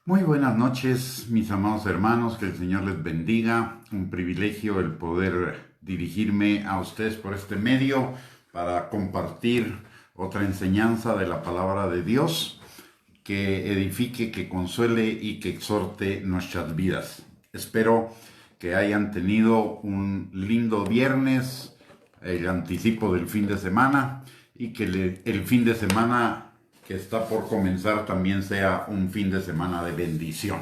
Muy buenas noches, mis amados hermanos, que el Señor les bendiga. Un privilegio el poder dirigirme a ustedes por este medio para compartir otra enseñanza de la palabra de Dios que edifique, que consuele y que exhorte nuestras vidas. Espero que hayan tenido un lindo viernes, el anticipo del fin de semana, y que el fin de semana que está por comenzar también sea un fin de semana de bendición.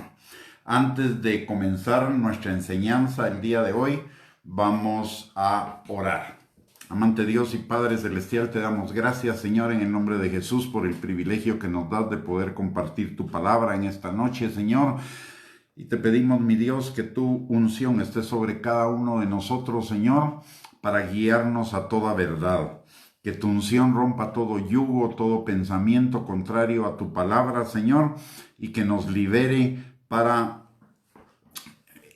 Antes de comenzar nuestra enseñanza el día de hoy, vamos a orar. Amante Dios y Padre Celestial, te damos gracias, Señor, en el nombre de Jesús, por el privilegio que nos das de poder compartir tu palabra en esta noche, Señor. Y te pedimos, mi Dios, que tu unción esté sobre cada uno de nosotros, Señor, para guiarnos a toda verdad. Que tu unción rompa todo yugo, todo pensamiento contrario a tu palabra, Señor, y que nos libere para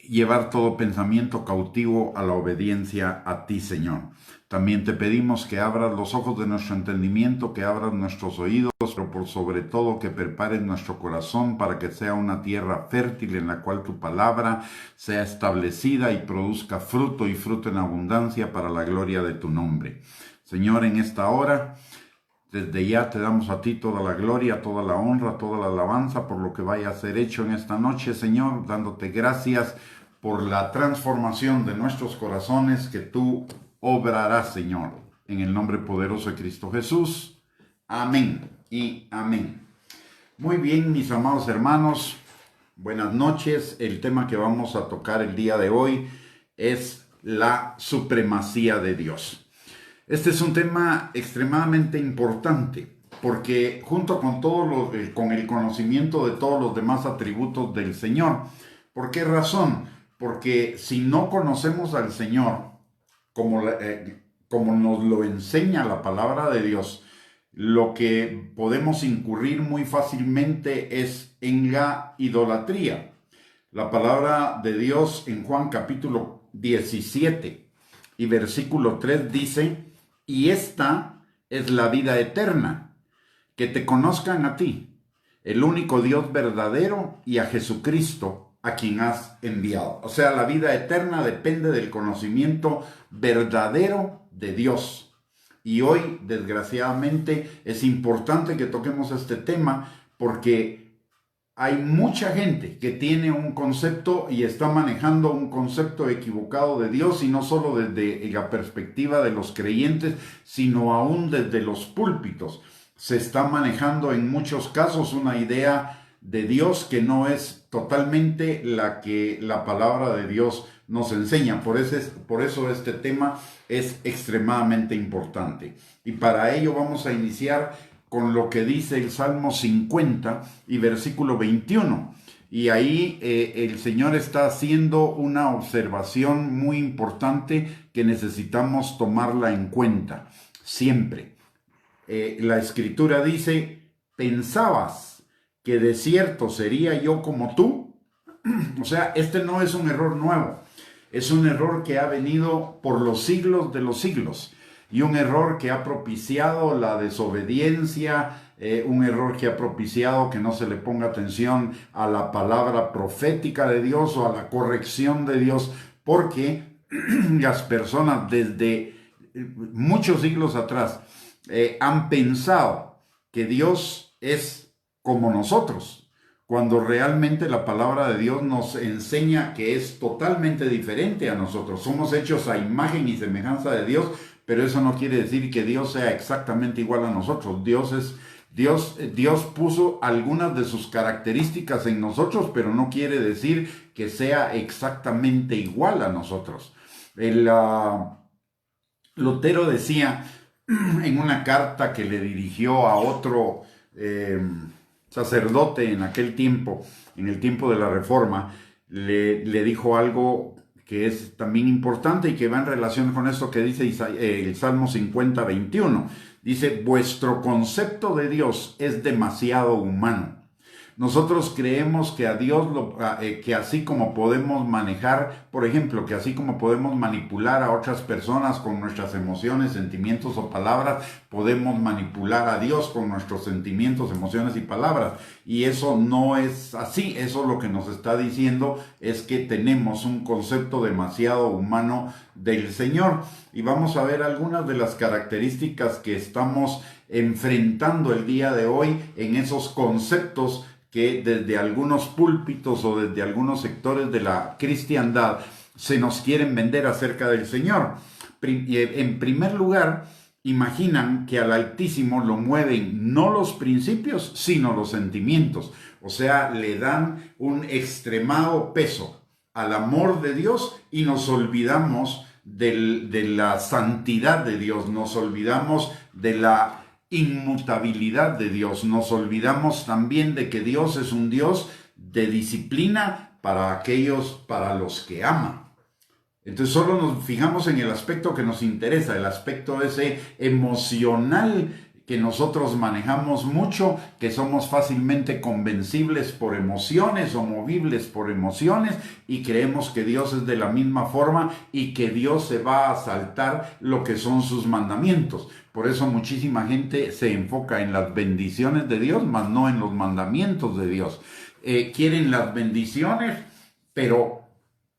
llevar todo pensamiento cautivo a la obediencia a ti, Señor. También te pedimos que abras los ojos de nuestro entendimiento, que abras nuestros oídos, pero por sobre todo que prepares nuestro corazón para que sea una tierra fértil en la cual tu palabra sea establecida y produzca fruto y fruto en abundancia para la gloria de tu nombre. Señor, en esta hora, desde ya te damos a ti toda la gloria, toda la honra, toda la alabanza por lo que vaya a ser hecho en esta noche, Señor, dándote gracias por la transformación de nuestros corazones que tú obrarás, Señor, en el nombre poderoso de Cristo Jesús. Amén y amén. Muy bien, mis amados hermanos, buenas noches. El tema que vamos a tocar el día de hoy es la supremacía de Dios. Este es un tema extremadamente importante porque junto con con el conocimiento de todos los demás atributos del Señor. ¿Por qué razón? Porque si no conocemos al Señor como nos lo enseña la palabra de Dios, lo que podemos incurrir muy fácilmente es en la idolatría. La palabra de Dios en Juan capítulo 17 y versículo 3 dice: y esta es la vida eterna, que te conozcan a ti, el único Dios verdadero, y a Jesucristo, a quien has enviado. O sea, la vida eterna depende del conocimiento verdadero de Dios. Y hoy, desgraciadamente, es importante que toquemos este tema porque hay mucha gente que tiene un concepto y está manejando un concepto equivocado de Dios, y no solo desde la perspectiva de los creyentes, sino aún desde los púlpitos. Se está manejando en muchos casos una idea de Dios que no es totalmente la que la palabra de Dios nos enseña. Por eso este tema es extremadamente importante. Y para ello vamos a iniciar con lo que dice el Salmo 50 y versículo 21. Y ahí el Señor está haciendo una observación muy importante que necesitamos tomarla en cuenta siempre. La Escritura dice: ¿pensabas que de cierto sería yo como tú? O sea, este no es un error nuevo, es un error que ha venido por los siglos de los siglos. Y un error que ha propiciado la desobediencia, un error que ha propiciado que no se le ponga atención a la palabra profética de Dios o a la corrección de Dios, porque las personas desde muchos siglos atrás han pensado que Dios es como nosotros, cuando realmente la palabra de Dios nos enseña que es totalmente diferente a nosotros. Somos hechos a imagen y semejanza de Dios, pero eso no quiere decir que Dios sea exactamente igual a nosotros. Dios puso algunas de sus características en nosotros, pero no quiere decir que sea exactamente igual a nosotros. Lutero decía en una carta que le dirigió a otro sacerdote en aquel tiempo, en el tiempo de la Reforma, le dijo algo que es también importante y que va en relación con esto que dice el Salmo 50, 21. Dice: vuestro concepto de Dios es demasiado humano. Nosotros creemos que a Dios, que así como podemos manejar, por ejemplo, que así como podemos manipular a otras personas con nuestras emociones, sentimientos o palabras, podemos manipular a Dios con nuestros sentimientos, emociones y palabras. Y eso no es así. Eso lo que nos está diciendo es que tenemos un concepto demasiado humano del Señor. Y vamos a ver algunas de las características que estamos enfrentando el día de hoy en esos conceptos que desde algunos púlpitos o desde algunos sectores de la cristiandad se nos quieren vender acerca del Señor. En primer lugar, imaginan que al Altísimo lo mueven no los principios, sino los sentimientos. O sea, le dan un extremado peso al amor de Dios y nos olvidamos de la santidad de Dios, nos olvidamos de la inmutabilidad de Dios, nos olvidamos también de que Dios es un Dios de disciplina para los que ama. Entonces solo nos fijamos en el aspecto que nos interesa, el aspecto ese emocional que nosotros manejamos mucho, que somos fácilmente convencibles por emociones o movibles por emociones y creemos que Dios es de la misma forma y que Dios se va a saltar lo que son sus mandamientos. Por eso muchísima gente se enfoca en las bendiciones de Dios, más no en los mandamientos de Dios. Quieren las bendiciones, pero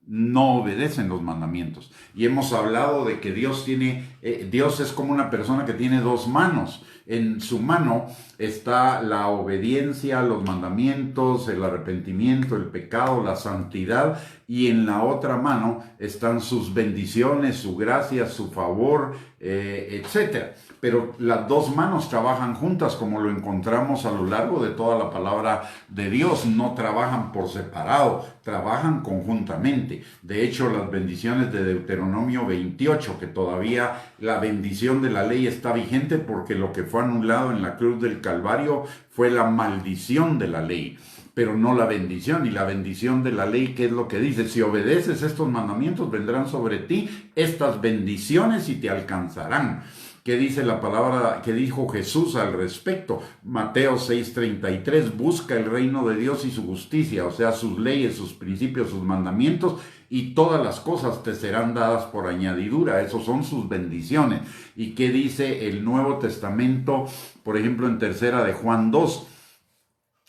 no obedecen los mandamientos. Y hemos hablado de que Dios es como una persona que tiene dos manos. En su mano está la obediencia, los mandamientos, el arrepentimiento, el pecado, la santidad, y en la otra mano están sus bendiciones, su gracia, su favor, etc. Pero las dos manos trabajan juntas, como lo encontramos a lo largo de toda la palabra de Dios. No trabajan por separado, trabajan conjuntamente. De hecho, las bendiciones de Deuteronomio 28, que todavía la bendición de la ley está vigente porque lo que fue anulado en la cruz del Calvario fue la maldición de la ley, pero no la bendición. Y la bendición de la ley, ¿qué es lo que dice? Si obedeces estos mandamientos, vendrán sobre ti estas bendiciones y te alcanzarán. ¿Qué dice la palabra que dijo Jesús al respecto? Mateo 6:33, busca el reino de Dios y su justicia, o sea, sus leyes, sus principios, sus mandamientos, y todas las cosas te serán dadas por añadidura. Esos son sus bendiciones. ¿Y qué dice el Nuevo Testamento? Por ejemplo, en tercera de Juan 2.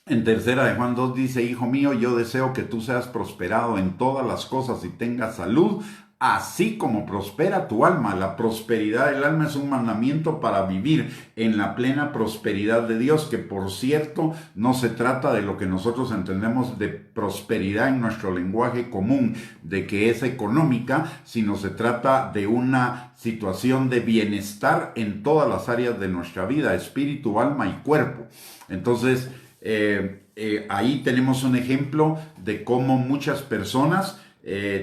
En tercera de Juan 2 dice: Hijo mío, yo deseo que tú seas prosperado en todas las cosas y tengas salud, así como prospera tu alma. La prosperidad del alma es un mandamiento para vivir en la plena prosperidad de Dios, que por cierto no se trata de lo que nosotros entendemos de prosperidad en nuestro lenguaje común, de que es económica, sino se trata de una situación de bienestar en todas las áreas de nuestra vida, espíritu, alma y cuerpo. Entonces, ahí tenemos un ejemplo de cómo muchas personas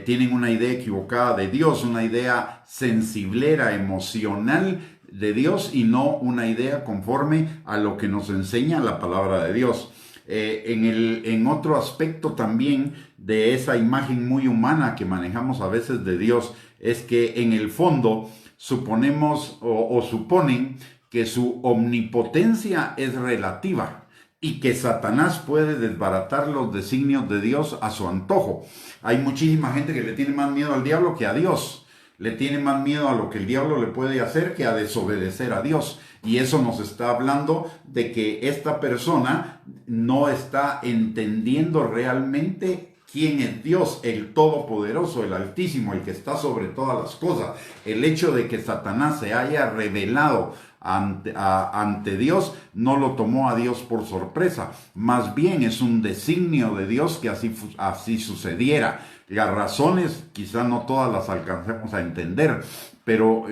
tienen una idea equivocada de Dios, una idea sensiblera, emocional de Dios, y no una idea conforme a lo que nos enseña la palabra de Dios. En otro aspecto también de esa imagen muy humana que manejamos a veces de Dios, es que en el fondo suponemos o suponen que su omnipotencia es relativa y que Satanás puede desbaratar los designios de Dios a su antojo. Hay muchísima gente que le tiene más miedo al diablo que a Dios. Le tiene más miedo a lo que el diablo le puede hacer que a desobedecer a Dios. Y eso nos está hablando de que esta persona no está entendiendo realmente quién es Dios, el Todopoderoso, el Altísimo, el que está sobre todas las cosas. El hecho de que Satanás se haya revelado ante Dios no lo tomó a Dios por sorpresa, más bien es un designio de Dios que así sucediera. Las razones quizá no todas las alcancemos a entender, pero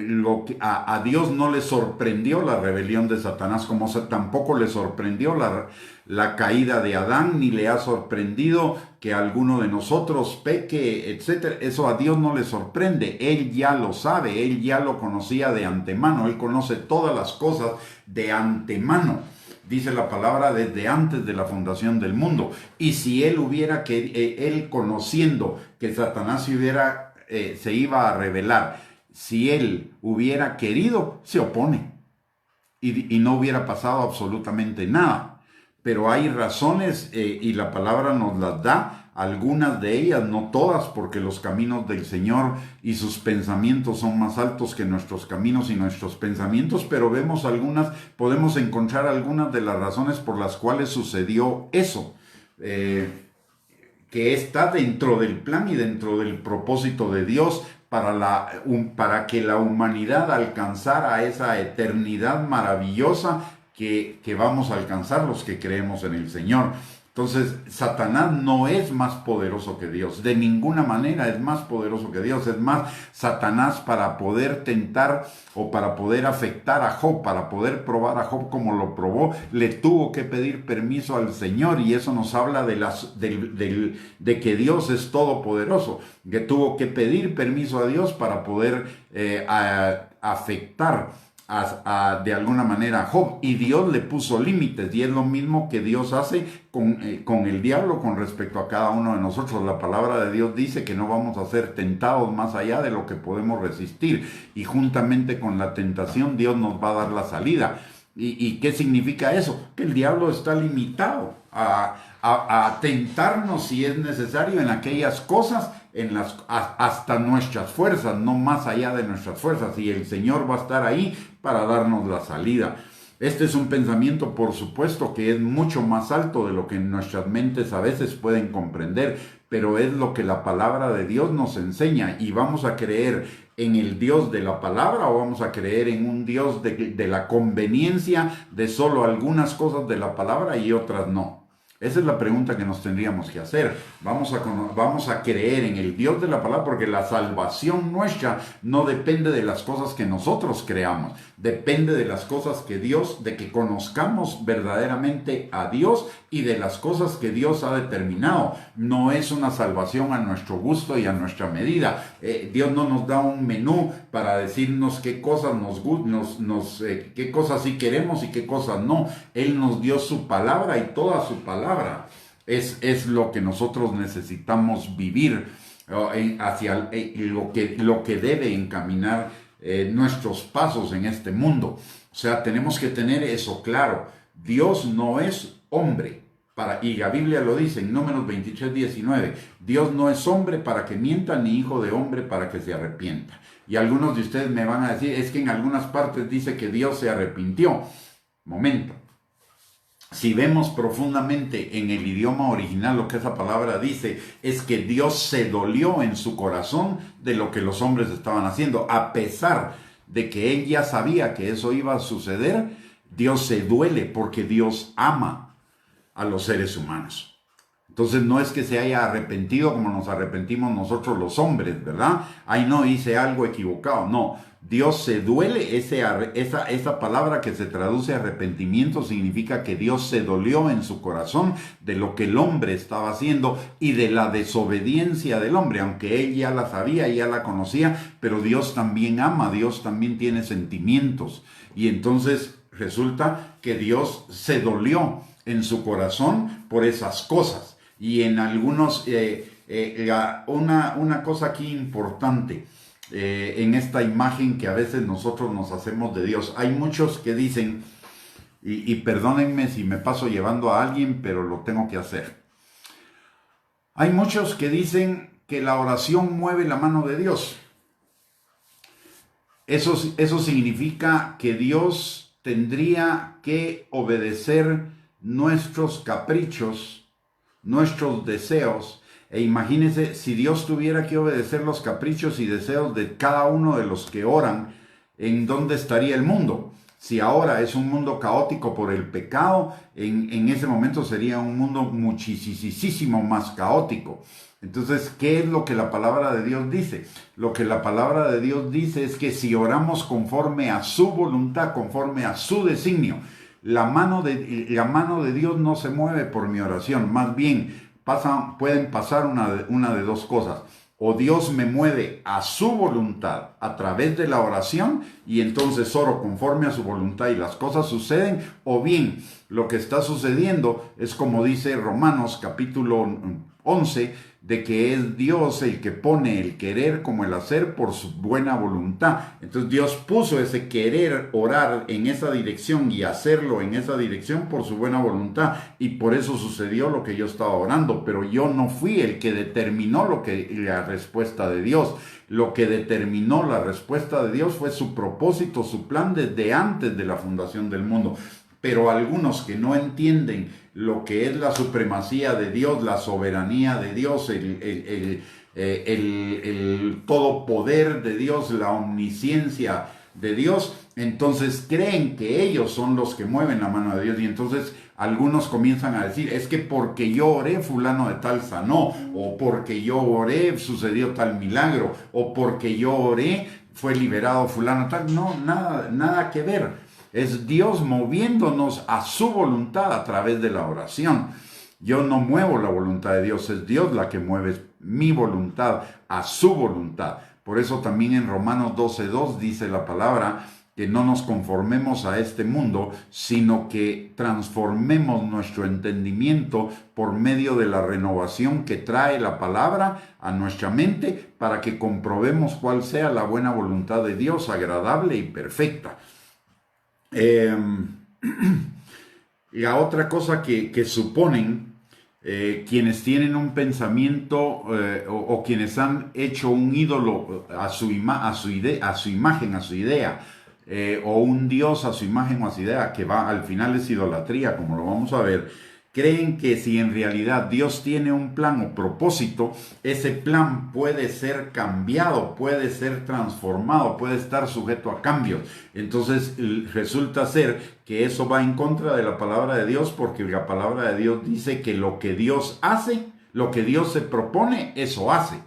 a Dios no le sorprendió la rebelión de Satanás, como tampoco le sorprendió la caída de Adán, ni le ha sorprendido que alguno de nosotros peque, etc. Eso a Dios no le sorprende. Él ya lo sabe, Él ya lo conocía de antemano, Él conoce todas las cosas de antemano. Dice la palabra, desde antes de la fundación del mundo. Y si Él Él conociendo que Satanás se iba a revelar, si Él hubiera querido, se opone. Y no hubiera pasado absolutamente nada. pero hay razones y la palabra nos las da, algunas de ellas, no todas, porque los caminos del Señor y sus pensamientos son más altos que nuestros caminos y nuestros pensamientos, pero vemos algunas, podemos encontrar algunas de las razones por las cuales sucedió eso, que está dentro del plan y dentro del propósito de Dios para que la humanidad alcanzara esa eternidad maravillosa que vamos a alcanzar los que creemos en el Señor. Entonces, Satanás no es más poderoso que Dios, de ninguna manera es más poderoso que Dios. Es más, Satanás, para poder tentar o para poder afectar a Job, para poder probar a Job como lo probó, le tuvo que pedir permiso al Señor, y eso nos habla de que Dios es todopoderoso, que tuvo que pedir permiso a Dios para poder afectar de alguna manera a Job, y Dios le puso límites, y es lo mismo que Dios hace con el diablo con respecto a cada uno de nosotros. La palabra de Dios dice que no vamos a ser tentados más allá de lo que podemos resistir, y juntamente con la tentación Dios nos va a dar la salida. ¿Y qué significa eso? Que el diablo está limitado a tentarnos si es necesario en aquellas cosas hasta nuestras fuerzas, no más allá de nuestras fuerzas, y el Señor va a estar ahí para darnos la salida. Este es un pensamiento, por supuesto, que es mucho más alto de lo que nuestras mentes a veces pueden comprender, pero es lo que la palabra de Dios nos enseña. Y vamos a creer en el Dios de la palabra, o vamos a creer en un Dios de la conveniencia de solo algunas cosas de la palabra y otras no. Esa es la pregunta que nos tendríamos que hacer. Vamos a creer en el Dios de la palabra, porque la salvación nuestra no depende de las cosas que nosotros creamos. Depende de las cosas de que conozcamos verdaderamente a Dios y de las cosas que Dios ha determinado. No es una salvación a nuestro gusto y a nuestra medida. Dios no nos da un menú para decirnos qué cosas qué cosas sí queremos y qué cosas no. Él nos dio su palabra, y toda su palabra es lo que nosotros necesitamos vivir hacia lo que debe encaminar nuestros pasos en este mundo. O sea, tenemos que tener eso claro. Dios no es hombre, y la Biblia lo dice en Números 23:19. Dios no es hombre para que mienta, ni hijo de hombre para que se arrepienta. Y algunos de ustedes me van a decir, es que en algunas partes dice que Dios se arrepintió. Momento. Si vemos profundamente en el idioma original, lo que esa palabra dice es que Dios se dolió en su corazón de lo que los hombres estaban haciendo. A pesar de que Él ya sabía que eso iba a suceder, Dios se duele porque Dios ama a los seres humanos. Entonces no es que se haya arrepentido como nos arrepentimos nosotros los hombres, ¿verdad? Ay, no, hice algo equivocado. No, Dios se duele. Esa palabra que se traduce arrepentimiento significa que Dios se dolió en su corazón de lo que el hombre estaba haciendo y de la desobediencia del hombre, aunque él ya la sabía, ya la conocía, pero Dios también ama, Dios también tiene sentimientos. Y entonces resulta que Dios se dolió en su corazón por esas cosas. Y en algunos, una cosa aquí importante, en esta imagen que a veces nosotros nos hacemos de Dios. Hay muchos que dicen, y perdónenme si me paso llevando a alguien, pero lo tengo que hacer. Hay muchos que dicen que la oración mueve la mano de Dios. Eso significa que Dios tendría que obedecer nuestros caprichos, nuestros deseos. E imagínense, si Dios tuviera que obedecer los caprichos y deseos de cada uno de los que oran, ¿en dónde estaría el mundo? Si ahora es un mundo caótico por el pecado, en ese momento sería un mundo muchísimo más caótico. Entonces, ¿qué es lo que la palabra de Dios dice? Lo que la palabra de Dios dice es que si oramos conforme a su voluntad, conforme a su designio, la mano de Dios no se mueve por mi oración. Más bien, pueden pasar una de dos cosas. O Dios me mueve a su voluntad a través de la oración, y entonces oro conforme a su voluntad y las cosas suceden. O bien, lo que está sucediendo es como dice Romanos capítulo 11, de que es Dios el que pone el querer como el hacer por su buena voluntad. Entonces Dios puso ese querer orar en esa dirección y hacerlo en esa dirección por su buena voluntad, y por eso sucedió lo que yo estaba orando, pero yo no fui el que determinó la respuesta de Dios. Lo que determinó la respuesta de Dios fue su propósito, su plan desde antes de la fundación del mundo. Pero algunos que no entienden lo que es la supremacía de Dios, la soberanía de Dios, el todo poder de Dios, la omnisciencia de Dios, entonces creen que ellos son los que mueven la mano de Dios, y entonces algunos comienzan a decir, es que porque yo oré fulano de tal sanó, o porque yo oré sucedió tal milagro, o porque yo oré fue liberado fulano tal. No, nada que ver. Es Dios moviéndonos a su voluntad a través de la oración. Yo no muevo la voluntad de Dios, es Dios la que mueve mi voluntad a su voluntad. Por eso también en Romanos 12:2 dice la palabra que no nos conformemos a este mundo, sino que transformemos nuestro entendimiento por medio de la renovación que trae la palabra a nuestra mente, para que comprobemos cuál sea la buena voluntad de Dios, agradable y perfecta. La otra cosa que suponen quienes tienen un pensamiento o quienes han hecho un ídolo a su imagen, a su idea, o un Dios a su imagen o a su idea, que va al final es idolatría, como lo vamos a ver. Creen que si en realidad Dios tiene un plan o propósito, ese plan puede ser cambiado, puede ser transformado, puede estar sujeto a cambios. Entonces resulta ser que eso va en contra de la palabra de Dios, porque la palabra de Dios dice que lo que Dios hace, lo que Dios se propone, eso hace.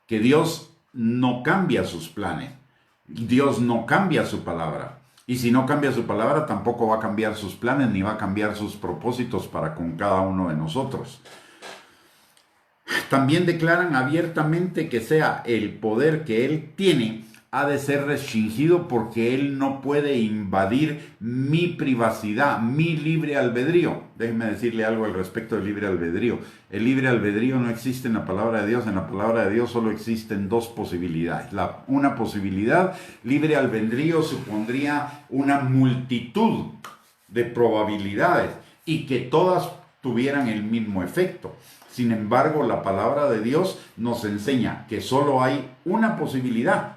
Que Dios no cambia sus planes, Dios no cambia su palabra. Y si no cambia su palabra, tampoco va a cambiar sus planes, ni va a cambiar sus propósitos para con cada uno de nosotros. También declaran abiertamente que sea el poder que Él tiene, ha de ser restringido, porque Él no puede invadir mi privacidad, mi libre albedrío. Déjenme decirle algo al respecto del libre albedrío. El libre albedrío no existe en la palabra de Dios. En la palabra de Dios solo existen dos posibilidades. Una posibilidad, libre albedrío, supondría una multitud de probabilidades y que todas tuvieran el mismo efecto. Sin embargo, la palabra de Dios nos enseña que solo hay una posibilidad.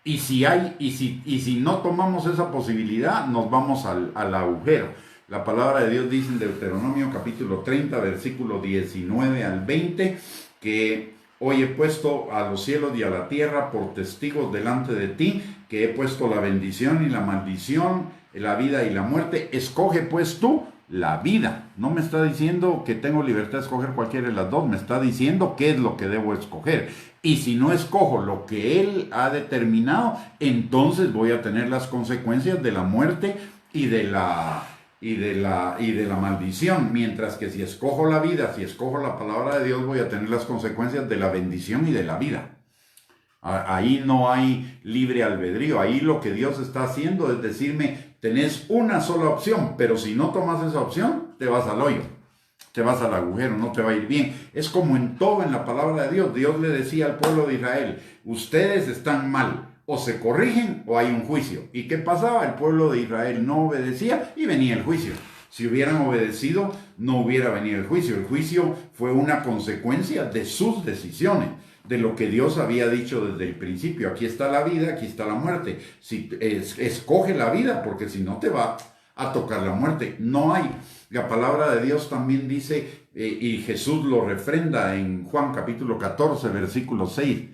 Y si no tomamos esa posibilidad, nos vamos al agujero. La palabra de Dios dice en Deuteronomio capítulo 30, versículo 19 al 20, que hoy he puesto a los cielos y a la tierra por testigos delante de ti, que he puesto la bendición y la maldición, la vida y la muerte. Escoge pues tú la vida. No me está diciendo que tengo libertad de escoger cualquiera de las dos, me está diciendo qué es lo que debo escoger. Y si no escojo lo que Él ha determinado, entonces voy a tener las consecuencias de la muerte y de la maldición. Mientras que si escojo la vida, si escojo la palabra de Dios, voy a tener las consecuencias de la bendición y de la vida. Ahí no hay libre albedrío. Ahí lo que Dios está haciendo es decirme, tenés una sola opción, pero si no tomas esa opción, te vas al hoyo, te vas al agujero, no te va a ir bien. Es como en todo en la palabra de Dios. Dios le decía al pueblo de Israel, ustedes están mal, o se corrigen o hay un juicio. ¿Y qué pasaba? El pueblo de Israel no obedecía y venía el juicio. Si hubieran obedecido, no hubiera venido el juicio. El juicio fue una consecuencia de sus decisiones, de lo que Dios había dicho desde el principio. Aquí está la vida, aquí está la muerte. Escoge la vida, porque si no te va a tocar la muerte. No hay. La palabra de Dios también dice, y Jesús lo refrenda en Juan capítulo 14, versículo 6,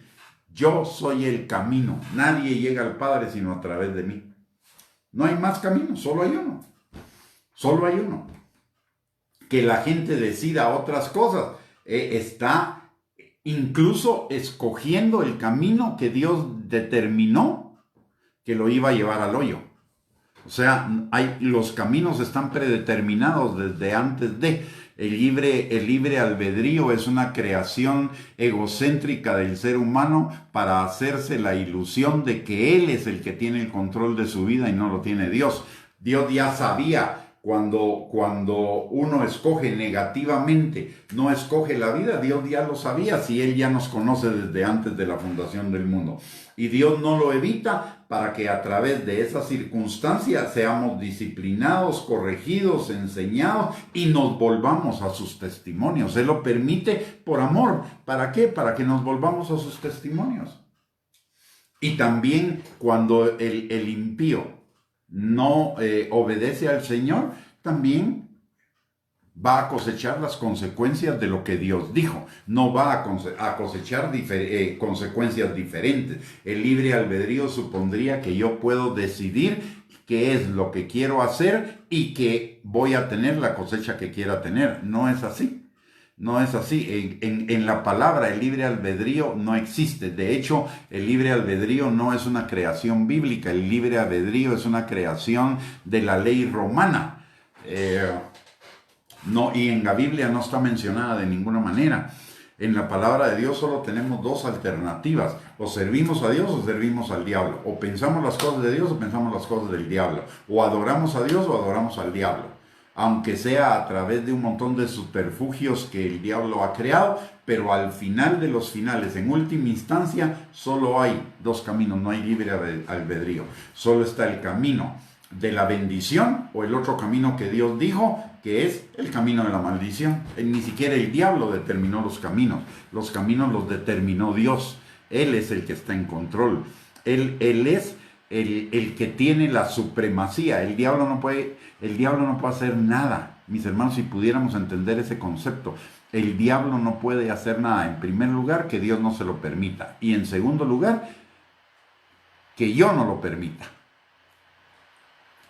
yo soy el camino, nadie llega al Padre sino a través de mí. No hay más camino, solo hay uno. Solo hay uno. Que la gente decida otras cosas, está incluso escogiendo el camino que Dios determinó que lo iba a llevar al hoyo. O sea, los caminos están predeterminados desde antes de. El libre albedrío es una creación egocéntrica del ser humano para hacerse la ilusión de que él es el que tiene el control de su vida y no lo tiene Dios. Dios ya sabía Cuando uno escoge negativamente, no escoge la vida, Dios ya lo sabía, si Él ya nos conoce desde antes de la fundación del mundo. Y Dios no lo evita para que a través de esas circunstancias seamos disciplinados, corregidos, enseñados y nos volvamos a sus testimonios. Él lo permite por amor. ¿Para qué? Para que nos volvamos a sus testimonios. Y también cuando el impío no obedece al Señor, también va a cosechar las consecuencias de lo que Dios dijo. No va a cosechar consecuencias diferentes. El libre albedrío supondría que yo puedo decidir qué es lo que quiero hacer y que voy a tener la cosecha que quiera tener. No es así. No es así. En la palabra el libre albedrío no existe. De hecho, el libre albedrío no es una creación bíblica. El libre albedrío es una creación de la ley romana. No, y en la Biblia no está mencionada de ninguna manera. En la palabra de Dios solo tenemos dos alternativas. O servimos a Dios o servimos al diablo. O pensamos las cosas de Dios o pensamos las cosas del diablo. O adoramos a Dios o adoramos al diablo. Aunque sea a través de un montón de subterfugios que el diablo ha creado, pero al final de los finales, en última instancia, solo hay dos caminos, no hay libre albedrío. Solo está el camino de la bendición o el otro camino que Dios dijo, que es el camino de la maldición. Ni siquiera el diablo determinó los caminos los determinó Dios. Él es el que está en control. Él es el que tiene la supremacía. El diablo no puede hacer nada. Mis hermanos, si pudiéramos entender ese concepto, el diablo no puede hacer nada. En primer lugar, que Dios no se lo permita. Y en segundo lugar, que yo no lo permita.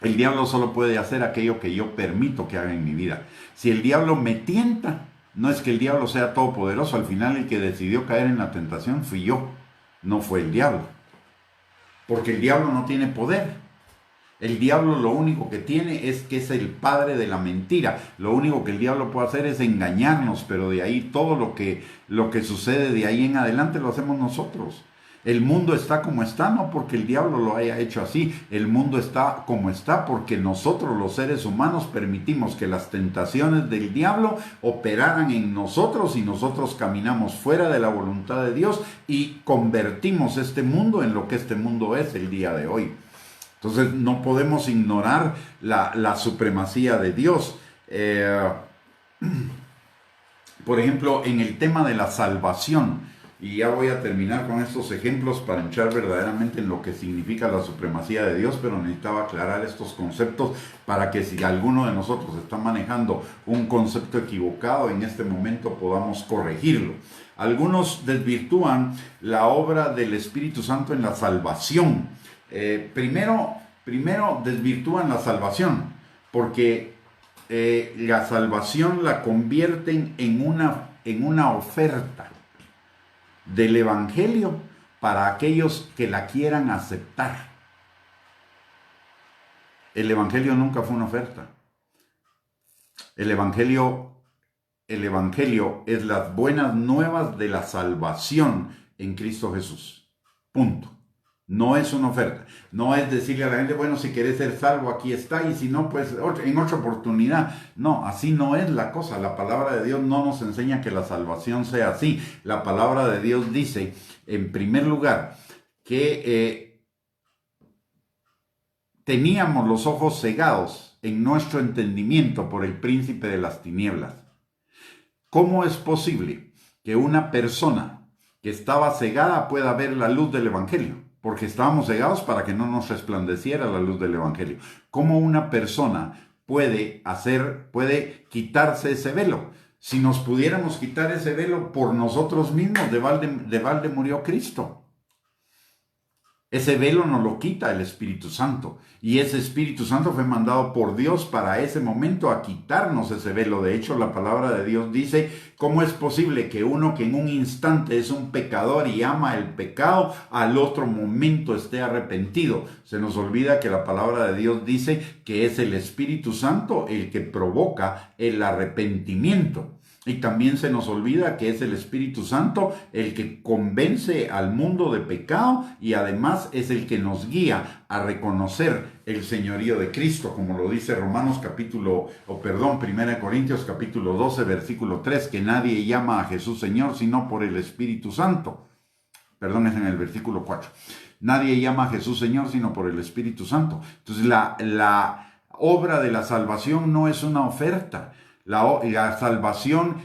El diablo solo puede hacer aquello que yo permito que haga en mi vida. Si el diablo me tienta, no es que el diablo sea todopoderoso. Al final el que decidió caer en la tentación fui yo, no fue el diablo. Porque el diablo no tiene poder. El diablo lo único que tiene es que es el padre de la mentira. Lo único que el diablo puede hacer es engañarnos, pero de ahí todo lo que sucede de ahí en adelante lo hacemos nosotros. El mundo está como está, no porque el diablo lo haya hecho así. El mundo está como está porque nosotros los seres humanos permitimos que las tentaciones del diablo operaran en nosotros y nosotros caminamos fuera de la voluntad de Dios y convertimos este mundo en lo que este mundo es el día de hoy. Entonces no podemos ignorar la supremacía de Dios. Por ejemplo, en el tema de la salvación, y ya voy a terminar con estos ejemplos para entrar verdaderamente en lo que significa la supremacía de Dios, pero necesitaba aclarar estos conceptos para que si alguno de nosotros está manejando un concepto equivocado en este momento podamos corregirlo. Algunos desvirtúan la obra del Espíritu Santo en la salvación. Primero desvirtúan la salvación, porque la salvación la convierten en una oferta del Evangelio para aquellos que la quieran aceptar. El Evangelio nunca fue una oferta. El Evangelio es las buenas nuevas de la salvación en Cristo Jesús. Punto. No es una oferta. No es decirle a la gente, bueno, si quieres ser salvo, aquí está, y si no, pues en otra oportunidad. No, así no es la cosa. La palabra de Dios no nos enseña que la salvación sea así. La palabra de Dios dice, en primer lugar, que teníamos los ojos cegados en nuestro entendimiento por el príncipe de las tinieblas. ¿Cómo es posible que una persona que estaba cegada pueda ver la luz del Evangelio? Porque estábamos cegados para que no nos resplandeciera la luz del Evangelio. ¿Cómo una persona puede quitarse ese velo? Si nos pudiéramos quitar ese velo por nosotros mismos, de balde murió Cristo. Ese velo nos lo quita el Espíritu Santo. Y ese Espíritu Santo fue mandado por Dios para ese momento a quitarnos ese velo. De hecho, la palabra de Dios dice, ¿cómo es posible que uno que en un instante es un pecador y ama el pecado, al otro momento esté arrepentido? Se nos olvida que la palabra de Dios dice que es el Espíritu Santo el que provoca el arrepentimiento. Y también se nos olvida que es el Espíritu Santo el que convence al mundo de pecado y además es el que nos guía a reconocer el señorío de Cristo, como lo dice Primera Corintios capítulo 12, versículo 3, que nadie llama a Jesús Señor sino por el Espíritu Santo. Perdón, es en el versículo 4. Nadie llama a Jesús Señor sino por el Espíritu Santo. Entonces la obra de la salvación no es una oferta. La salvación,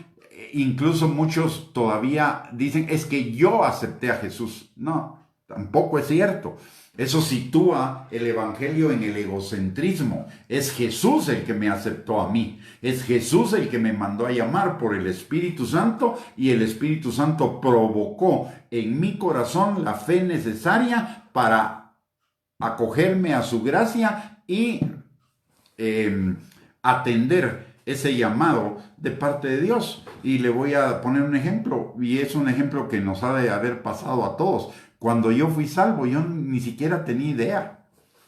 incluso muchos todavía dicen, es que yo acepté a Jesús. No, tampoco es cierto. Eso sitúa el evangelio en el egocentrismo. Es Jesús el que me aceptó a mí. Es Jesús el que me mandó a llamar por el Espíritu Santo y el Espíritu Santo provocó en mi corazón la fe necesaria para acogerme a su gracia y atender ese llamado de parte de Dios. Y le voy a poner un ejemplo, y es un ejemplo que nos ha de haber pasado a todos. Cuando yo fui salvo, yo ni siquiera tenía idea.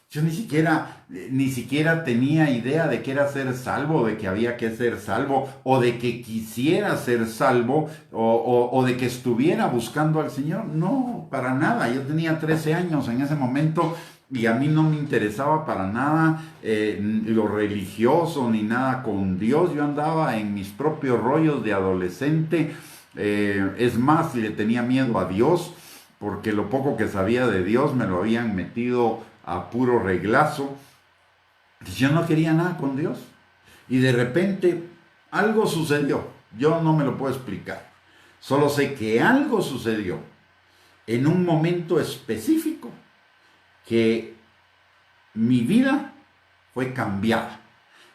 Yo ni siquiera tenía idea de que era ser salvo, de que había que ser salvo, o de que quisiera ser salvo, o de que estuviera buscando al Señor. No, para nada. Yo tenía 13 años en ese momento y a mí no me interesaba para nada lo religioso ni nada con Dios. Yo andaba en mis propios rollos de adolescente. Es más, le tenía miedo a Dios, porque lo poco que sabía de Dios me lo habían metido a puro reglazo. Yo no quería nada con Dios. Y de repente algo sucedió. Yo no me lo puedo explicar. Solo sé que algo sucedió en un momento específico que mi vida fue cambiada.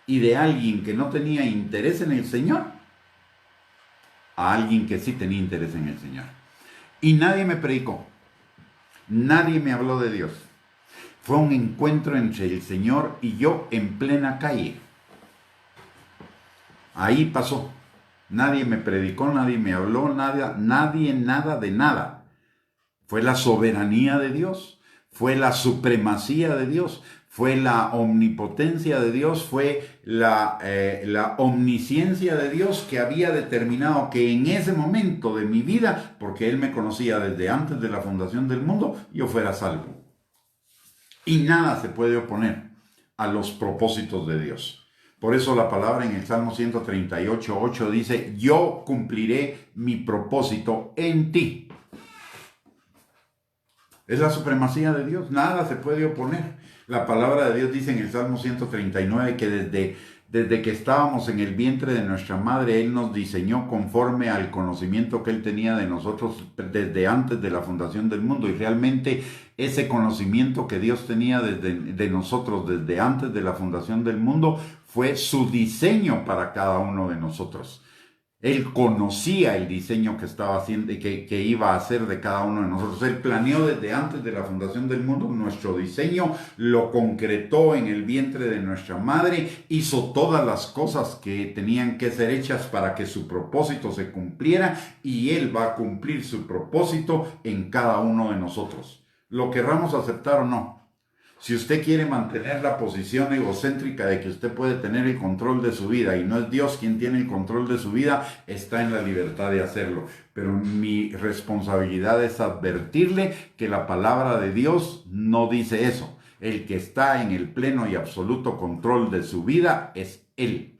Y de alguien que no tenía interés en el Señor a alguien que sí tenía interés en el Señor. Y nadie me predicó. Nadie me habló de Dios. Fue un encuentro entre el Señor y yo en plena calle. Ahí pasó. Nadie me predicó, nadie me habló, nadie nada de nada. Fue la soberanía de Dios, fue la supremacía de Dios, fue la omnipotencia de Dios, fue la omnisciencia de Dios que había determinado que en ese momento de mi vida, porque Él me conocía desde antes de la fundación del mundo, yo fuera salvo. Y nada se puede oponer a los propósitos de Dios. Por eso la palabra en el Salmo 138:8 dice, yo cumpliré mi propósito en ti. Es la supremacía de Dios, nada se puede oponer. La palabra de Dios dice en el Salmo 139 que desde que estábamos en el vientre de nuestra madre, Él nos diseñó conforme al conocimiento que Él tenía de nosotros desde antes de la fundación del mundo. Y realmente ese conocimiento que Dios tenía de nosotros desde antes de la fundación del mundo fue su diseño para cada uno de nosotros. Él conocía el diseño que estaba haciendo y que iba a hacer de cada uno de nosotros. Él planeó desde antes de la fundación del mundo nuestro diseño, lo concretó en el vientre de nuestra madre, hizo todas las cosas que tenían que ser hechas para que su propósito se cumpliera y Él va a cumplir su propósito en cada uno de nosotros. Lo querramos aceptar o no. Si usted quiere mantener la posición egocéntrica de que usted puede tener el control de su vida y no es Dios quien tiene el control de su vida, está en la libertad de hacerlo. Pero mi responsabilidad es advertirle que la palabra de Dios no dice eso. El que está en el pleno y absoluto control de su vida es Él.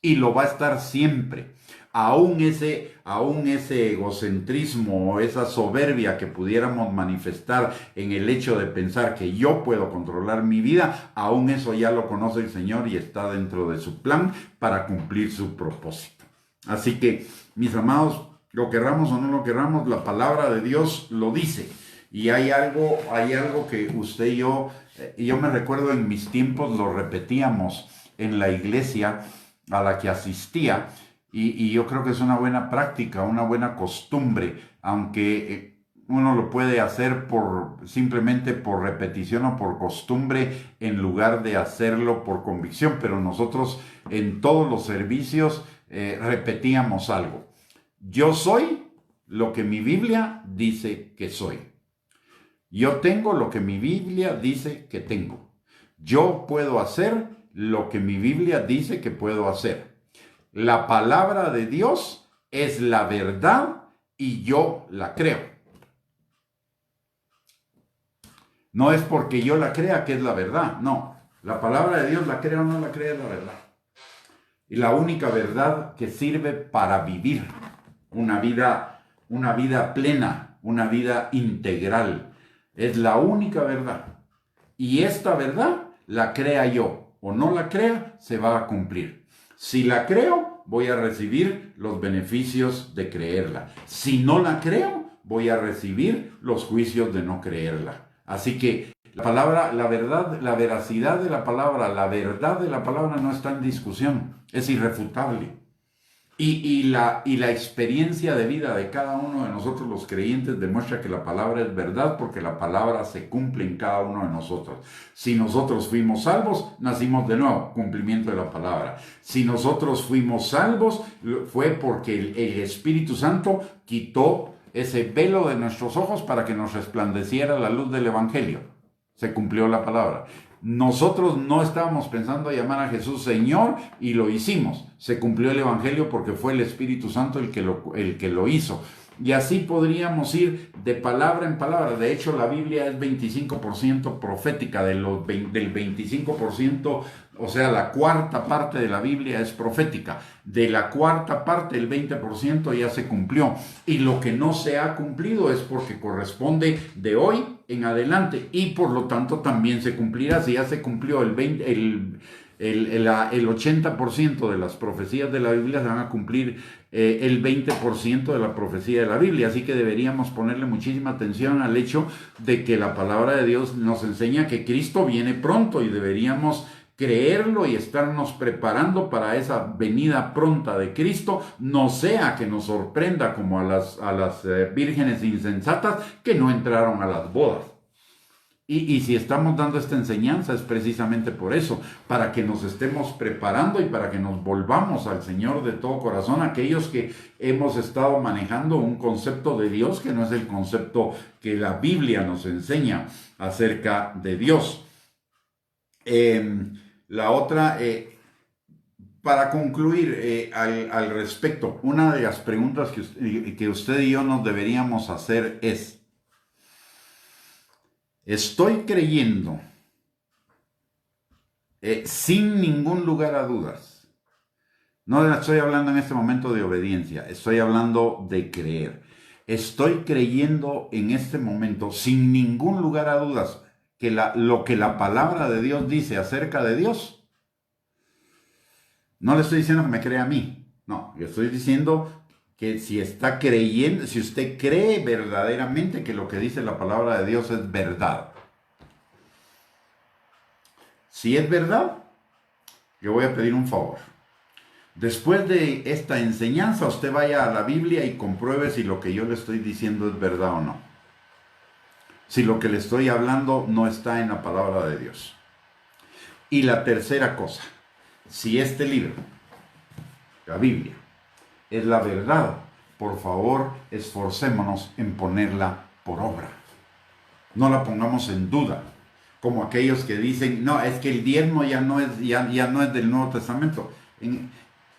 Y lo va a estar siempre. Aún ese egocentrismo o esa soberbia que pudiéramos manifestar en el hecho de pensar que yo puedo controlar mi vida, aún eso ya lo conoce el Señor y está dentro de su plan para cumplir su propósito. Así que, mis amados, lo querramos o no lo querramos, la palabra de Dios lo dice. Y hay algo que usted y yo me recuerdo en mis tiempos lo repetíamos en la iglesia a la que asistía. Y yo creo que es una buena práctica, una buena costumbre, aunque uno lo puede hacer simplemente por repetición o por costumbre en lugar de hacerlo por convicción, pero nosotros en todos los servicios repetíamos algo. Yo soy lo que mi Biblia dice que soy. Yo tengo lo que mi Biblia dice que tengo. Yo puedo hacer lo que mi Biblia dice que puedo hacer. la palabra de Dios es la verdad y yo la creo. No es porque yo la crea que es la verdad, no. La palabra de Dios, la crea o no la crea, es la verdad. Y la única verdad que sirve para vivir una vida plena, una vida integral. Es la única verdad. Y esta verdad la crea yo o no la crea, se va a cumplir. Si la creo, voy a recibir los beneficios de creerla. Si no la creo, voy a recibir los juicios de no creerla. Así que la palabra, la verdad, la veracidad de la palabra, la verdad de la palabra no está en discusión, es irrefutable. Y la experiencia de vida de cada uno de nosotros los creyentes demuestra que la palabra es verdad porque la palabra se cumple en cada uno de nosotros. Si nosotros fuimos salvos, nacimos de nuevo, cumplimiento de la palabra. Si nosotros fuimos salvos, fue porque el Espíritu Santo quitó ese velo de nuestros ojos para que nos resplandeciera la luz del Evangelio. Se cumplió la palabra. Nosotros no estábamos pensando llamar a Jesús Señor y lo hicimos. Se cumplió el Evangelio porque fue el Espíritu Santo el que lo hizo. Y así podríamos ir de palabra en palabra. De hecho, la Biblia es 25% profética. Del 25%, o sea, la cuarta parte de la Biblia es profética. De la cuarta parte, el 20% ya se cumplió. Y lo que no se ha cumplido es porque corresponde de hoy en adelante. Y por lo tanto también se cumplirá. Si ya se cumplió el 80% de las profecías de la Biblia, se van a cumplir el 20% de la profecía de la Biblia. Así que deberíamos ponerle muchísima atención al hecho de que la palabra de Dios nos enseña que Cristo viene pronto y deberíamos creerlo y estarnos preparando para esa venida pronta de Cristo, no sea que nos sorprenda como a las vírgenes insensatas que no entraron a las bodas. Y si estamos dando esta enseñanza es precisamente por eso, para que nos estemos preparando y para que nos volvamos al Señor de todo corazón, aquellos que hemos estado manejando un concepto de Dios que no es el concepto que la Biblia nos enseña acerca de Dios. La otra, para concluir al respecto, una de las preguntas que usted y yo nos deberíamos hacer es, ¿estoy creyendo sin ningún lugar a dudas? No estoy hablando en este momento de obediencia, estoy hablando de creer. Estoy creyendo en este momento sin ningún lugar a dudas que lo que la palabra de Dios dice acerca de Dios. No le estoy diciendo que me crea a mí, no, le estoy diciendo que si está creyendo, si usted cree verdaderamente que lo que dice la palabra de Dios es verdad. Si es verdad, yo voy a pedir un favor. Después de esta enseñanza, usted vaya a la Biblia y compruebe si lo que yo le estoy diciendo es verdad o no. Si lo que le estoy hablando no está en la palabra de Dios. Y la tercera cosa, si este libro, la Biblia, es la verdad, por favor, esforcémonos en ponerla por obra. No la pongamos en duda, como aquellos que dicen, no, es que el diezmo ya no es del Nuevo Testamento.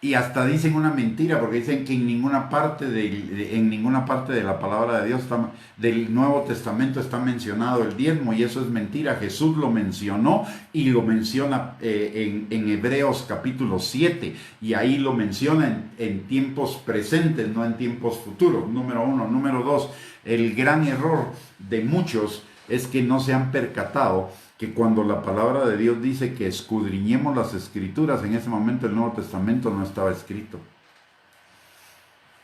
Y hasta dicen una mentira, porque dicen que en ninguna parte de la palabra de Dios, del Nuevo Testamento, está mencionado el diezmo, y eso es mentira. Jesús lo mencionó y lo menciona en Hebreos capítulo 7, y ahí lo menciona en tiempos presentes, no en tiempos futuros, número 1. Número 2, el gran error de muchos es que no se han percatado que cuando la palabra de Dios dice que escudriñemos las Escrituras, en ese momento el Nuevo Testamento no estaba escrito.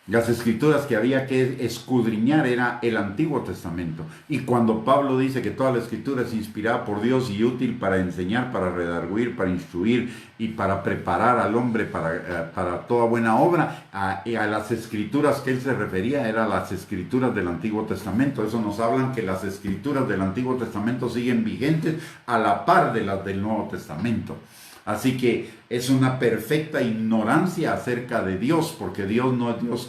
Las Escrituras que había que escudriñar era el Antiguo Testamento. Y cuando Pablo dice que toda la Escritura es inspirada por Dios y útil para enseñar, para redarguir, para instruir y para preparar al hombre para toda buena obra, a las Escrituras que él se refería eran las Escrituras del Antiguo Testamento. Eso nos hablan que las Escrituras del Antiguo Testamento siguen vigentes a la par de las del Nuevo Testamento. Así que es una perfecta ignorancia acerca de Dios, porque Dios no es Dios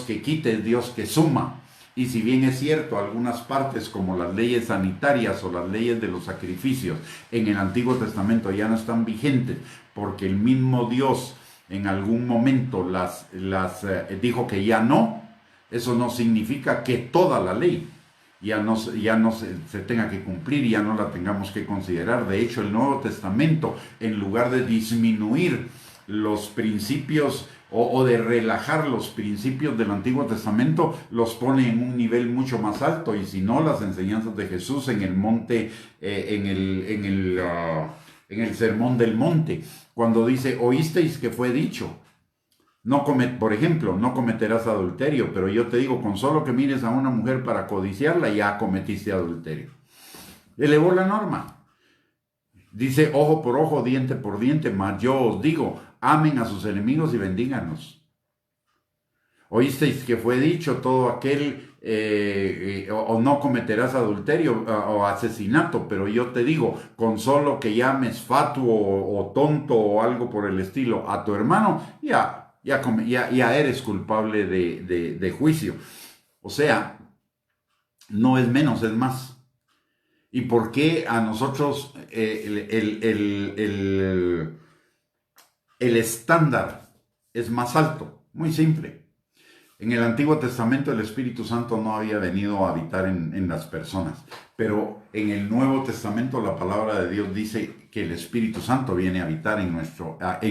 que quite, es Dios que suma. Y si bien es cierto, algunas partes como las leyes sanitarias o las leyes de los sacrificios en el Antiguo Testamento ya no están vigentes, porque el mismo Dios en algún momento dijo que ya no, eso no significa que toda la ley ya no se tenga que cumplir y ya no la tengamos que considerar. De hecho, el Nuevo Testamento, en lugar de disminuir los principios o de relajar los principios del Antiguo Testamento, los pone en un nivel mucho más alto. Y si no, las enseñanzas de Jesús en el monte, en el sermón del monte, cuando dice: oísteis que fue dicho, por ejemplo, no cometerás adulterio, pero yo te digo, con solo que mires a una mujer para codiciarla, ya cometiste adulterio. Elevó la norma. Dice: ojo por ojo, diente por diente, mas yo os digo, amen a sus enemigos y bendíganlos. Oísteis que fue dicho, todo aquel, o no cometerás adulterio o asesinato, pero yo te digo, con solo que llames fatuo o tonto o algo por el estilo a tu hermano, ya eres culpable de juicio. O sea, no es menos, es más. ¿Y por qué a nosotros el estándar es más alto? Muy simple. En el Antiguo Testamento el Espíritu Santo no había venido a habitar en las personas, pero en el Nuevo Testamento la palabra de Dios dice que el Espíritu Santo viene a habitar en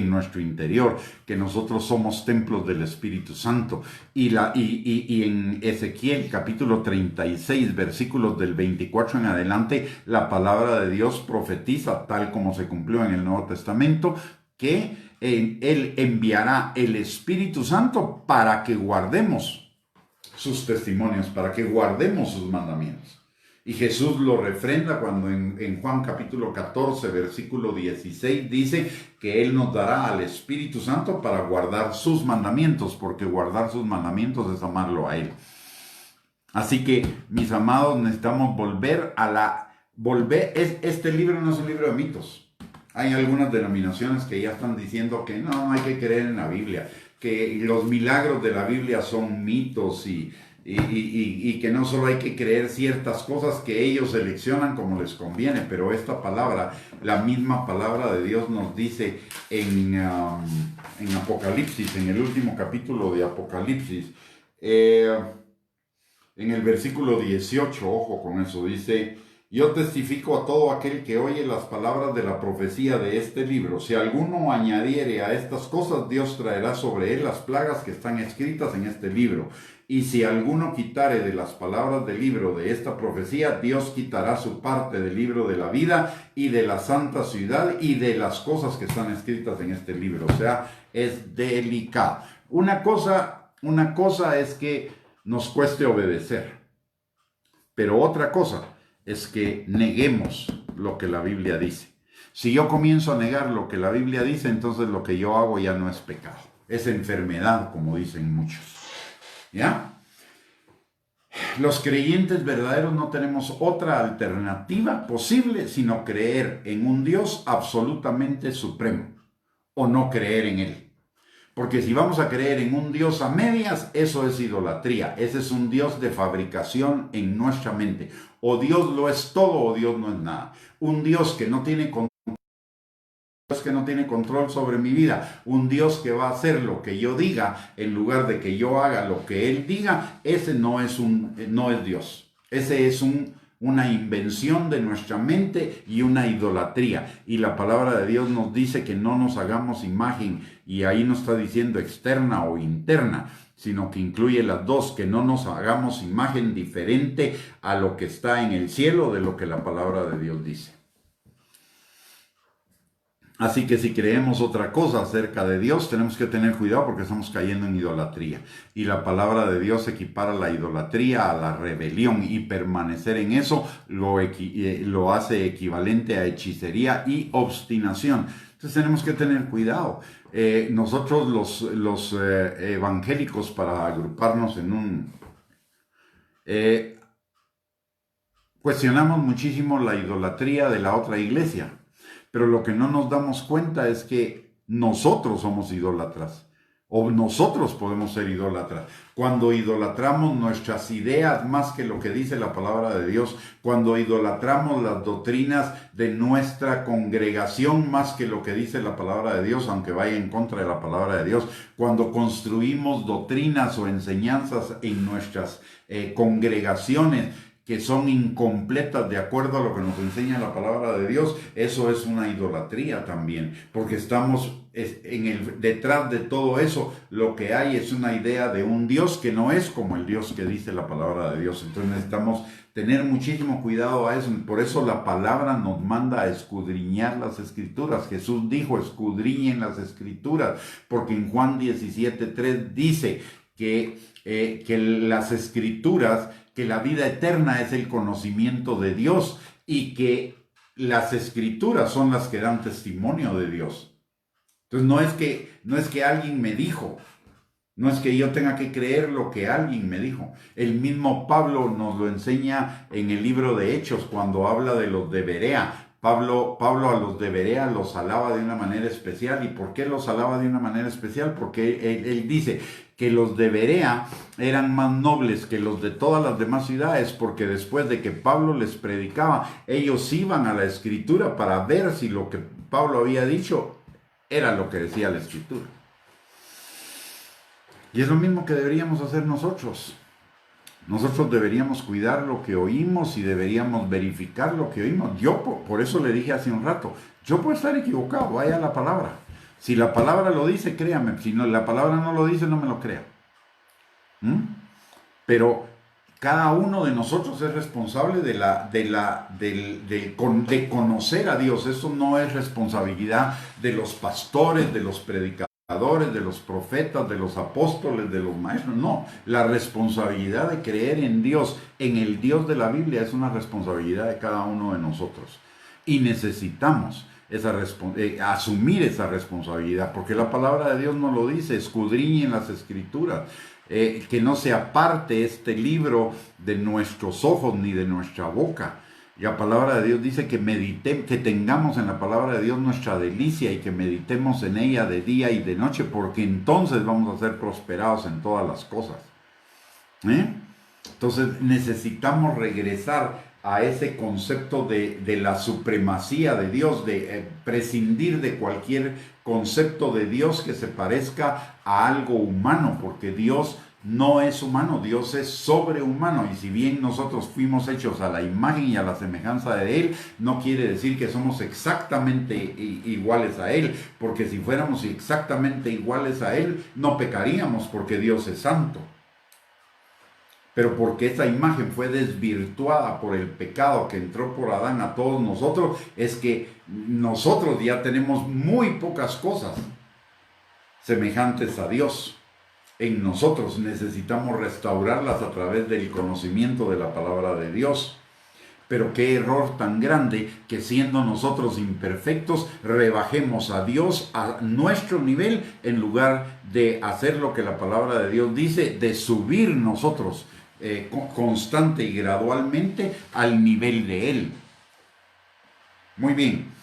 nuestro interior, que nosotros somos templos del Espíritu Santo. Y en Ezequiel capítulo 36, versículos del 24 en adelante, la palabra de Dios profetiza, tal como se cumplió en el Nuevo Testamento, que Él enviará el Espíritu Santo para que guardemos sus testimonios, para que guardemos sus mandamientos. Y Jesús lo refrenda cuando en Juan capítulo 14, versículo 16, dice que Él nos dará al Espíritu Santo para guardar sus mandamientos, porque guardar sus mandamientos es amarlo a Él. Así que, mis amados, necesitamos este libro no es un libro de mitos. Hay algunas denominaciones que ya están diciendo que no hay que creer en la Biblia, que los milagros de la Biblia son mitos y que no solo hay que creer ciertas cosas que ellos seleccionan como les conviene, pero esta palabra, la misma palabra de Dios nos dice en Apocalipsis, en el último capítulo de Apocalipsis, en el versículo 18, ojo con eso, dice: yo testifico a todo aquel que oye las palabras de la profecía de este libro. Si alguno añadiere a estas cosas, Dios traerá sobre él las plagas que están escritas en este libro. Y si alguno quitare de las palabras del libro de esta profecía, Dios quitará su parte del libro de la vida y de la santa ciudad y de las cosas que están escritas en este libro. O sea, es delicado. Una cosa es que nos cueste obedecer, pero otra cosa es que neguemos lo que la Biblia dice. Si yo comienzo a negar lo que la Biblia dice, entonces lo que yo hago ya no es pecado, es enfermedad, como dicen muchos. ¿Ya? Los creyentes verdaderos no tenemos otra alternativa posible sino creer en un Dios absolutamente supremo o no creer en Él. Porque si vamos a creer en un Dios a medias, eso es idolatría. Ese es un Dios de fabricación en nuestra mente. O Dios lo es todo o Dios no es nada. Un Dios que no tiene control sobre mi vida, un Dios que va a hacer lo que yo diga en lugar de que yo haga lo que Él diga, ese no es Dios. Ese es una invención de nuestra mente y una idolatría. Y la palabra de Dios nos dice que no nos hagamos imagen, y ahí no está diciendo externa o interna, sino que incluye las dos, que no nos hagamos imagen diferente a lo que está en el cielo de lo que la palabra de Dios dice. Así que si creemos otra cosa acerca de Dios, tenemos que tener cuidado porque estamos cayendo en idolatría. Y la palabra de Dios equipara la idolatría a la rebelión, y permanecer en eso lo hace equivalente a hechicería y obstinación. Entonces tenemos que tener cuidado. Nosotros los evangélicos, para agruparnos cuestionamos muchísimo la idolatría de la otra iglesia. Pero lo que no nos damos cuenta es que nosotros somos idólatras. O nosotros podemos ser idólatras. Cuando idolatramos nuestras ideas más que lo que dice la palabra de Dios, cuando idolatramos las doctrinas de nuestra congregación más que lo que dice la palabra de Dios, aunque vaya en contra de la palabra de Dios, cuando construimos doctrinas o enseñanzas en nuestras congregaciones que son incompletas de acuerdo a lo que nos enseña la palabra de Dios, eso es una idolatría también, porque estamos detrás de todo eso, lo que hay es una idea de un Dios que no es como el Dios que dice la palabra de Dios. Entonces necesitamos tener muchísimo cuidado a eso. Por eso la palabra nos manda a escudriñar las Escrituras. Jesús dijo, escudriñen las Escrituras, porque en Juan 17:3 dice que las Escrituras, que la vida eterna es el conocimiento de Dios y que las Escrituras son las que dan testimonio de Dios. Entonces no es que alguien me dijo, no es que yo tenga que creer lo que alguien me dijo. El mismo Pablo nos lo enseña en el libro de Hechos cuando habla de los de Berea. Pablo a los de Berea los alaba de una manera especial. ¿Y por qué los alaba de una manera especial? Porque él dice que los de Berea eran más nobles que los de todas las demás ciudades, porque después de que Pablo les predicaba, ellos iban a la Escritura para ver si lo que Pablo había dicho era lo que decía la Escritura. Y es lo mismo que deberíamos hacer nosotros. Nosotros deberíamos cuidar lo que oímos y deberíamos verificar lo que oímos. Yo, por eso le dije hace un rato, yo puedo estar equivocado, vaya a la palabra. Si la palabra lo dice, créame. Si la palabra no lo dice, no me lo crea. Pero cada uno de nosotros es responsable de conocer a Dios. Eso no es responsabilidad de los pastores, de los predicadores, de los profetas, de los apóstoles, de los maestros. No, la responsabilidad de creer en Dios, en el Dios de la Biblia, es una responsabilidad de cada uno de nosotros. Y necesitamos asumir esa responsabilidad, porque la palabra de Dios nos lo dice, escudriñen las Escrituras. Que no se aparte este libro de nuestros ojos ni de nuestra boca. Y la palabra de Dios dice que que tengamos en la palabra de Dios nuestra delicia y que meditemos en ella de día y de noche, porque entonces vamos a ser prosperados en todas las cosas. Entonces necesitamos regresar a ese concepto de la supremacía de Dios, de prescindir de cualquier concepto de Dios que se parezca a algo humano, porque Dios no es humano, Dios es sobrehumano, y si bien nosotros fuimos hechos a la imagen y a la semejanza de Él, no quiere decir que somos exactamente iguales a Él, porque si fuéramos exactamente iguales a Él, no pecaríamos, porque Dios es santo. Pero porque esa imagen fue desvirtuada por el pecado que entró por Adán a todos nosotros, es que nosotros ya tenemos muy pocas cosas semejantes a Dios. En nosotros necesitamos restaurarlas a través del conocimiento de la palabra de Dios. Pero qué error tan grande que siendo nosotros imperfectos rebajemos a Dios a nuestro nivel en lugar de hacer lo que la palabra de Dios dice, de subir nosotros constante y gradualmente al nivel de Él. Muy bien.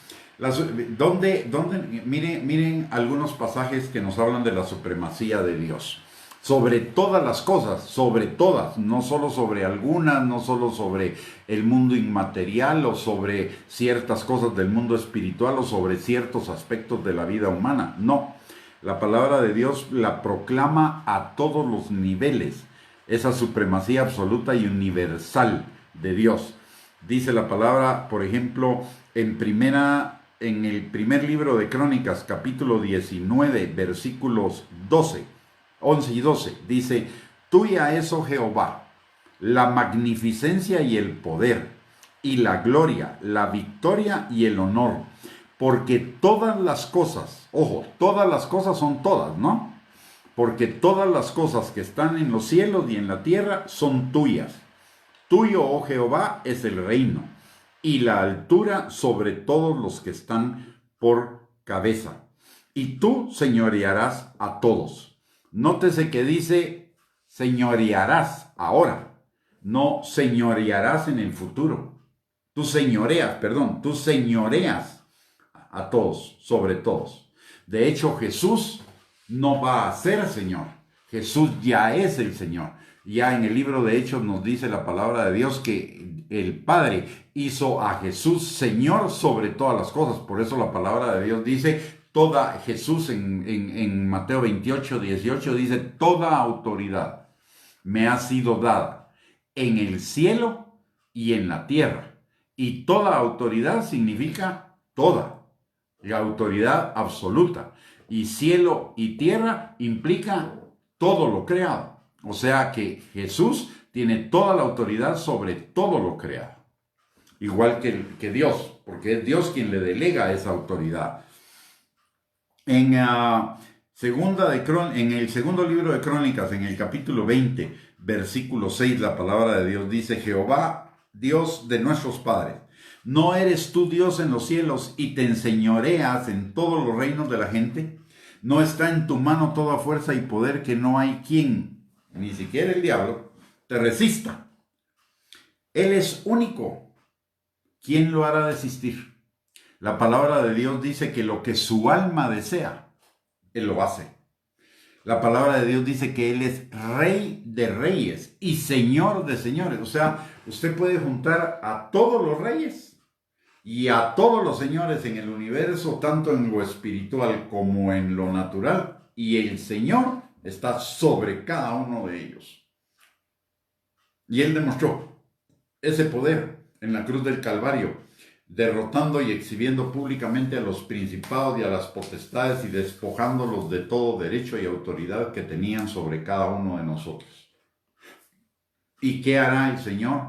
Miren algunos pasajes que nos hablan de la supremacía de Dios. Sobre todas las cosas, sobre todas, no solo sobre algunas, no solo sobre el mundo inmaterial o sobre ciertas cosas del mundo espiritual o sobre ciertos aspectos de la vida humana. No, la palabra de Dios la proclama a todos los niveles, esa supremacía absoluta y universal de Dios. Dice la palabra, por ejemplo, en el primer libro de Crónicas, capítulo 19, versículos 11 y 12, dice: tuya es, oh Jehová, la magnificencia y el poder, y la gloria, la victoria y el honor, porque todas las cosas, ojo, todas las cosas son todas, ¿no? Porque todas las cosas que están en los cielos y en la tierra son tuyas. Tuyo, oh Jehová, es el reino, y la altura sobre todos los que están por cabeza. Y tú señorearás a todos. Nótese que dice señorearás ahora, no señorearás en el futuro. Tú señoreas a todos, sobre todos. De hecho, Jesús no va a ser Señor. Jesús ya es el Señor. Ya en el libro de Hechos nos dice la palabra de Dios que el Padre hizo a Jesús Señor sobre todas las cosas. Por eso la palabra de Dios dice, Jesús en Mateo 28, 18 dice, toda autoridad me ha sido dada en el cielo y en la tierra. Y toda autoridad significa toda, la autoridad absoluta. Y cielo y tierra implica todo lo creado. O sea que Jesús tiene toda la autoridad sobre todo lo creado. Igual que Dios, porque es Dios quien le delega esa autoridad. En el segundo libro de Crónicas, en el capítulo 20, versículo 6, la palabra de Dios dice, Jehová, Dios de nuestros padres, ¿no eres tú Dios en los cielos y te enseñoreas en todos los reinos de la gente? ¿No está en tu mano toda fuerza y poder que no hay quien, ni siquiera el diablo, te resista? Él es único. ¿Quién lo hará desistir? La palabra de Dios dice que lo que su alma desea, Él lo hace. La palabra de Dios dice que Él es Rey de reyes y Señor de señores. O sea, usted puede juntar a todos los reyes y a todos los señores en el universo, tanto en lo espiritual como en lo natural. Y el Señor está sobre cada uno de ellos. Y Él demostró ese poder en la cruz del Calvario, derrotando y exhibiendo públicamente a los principados y a las potestades y despojándolos de todo derecho y autoridad que tenían sobre cada uno de nosotros. ¿Y qué hará el Señor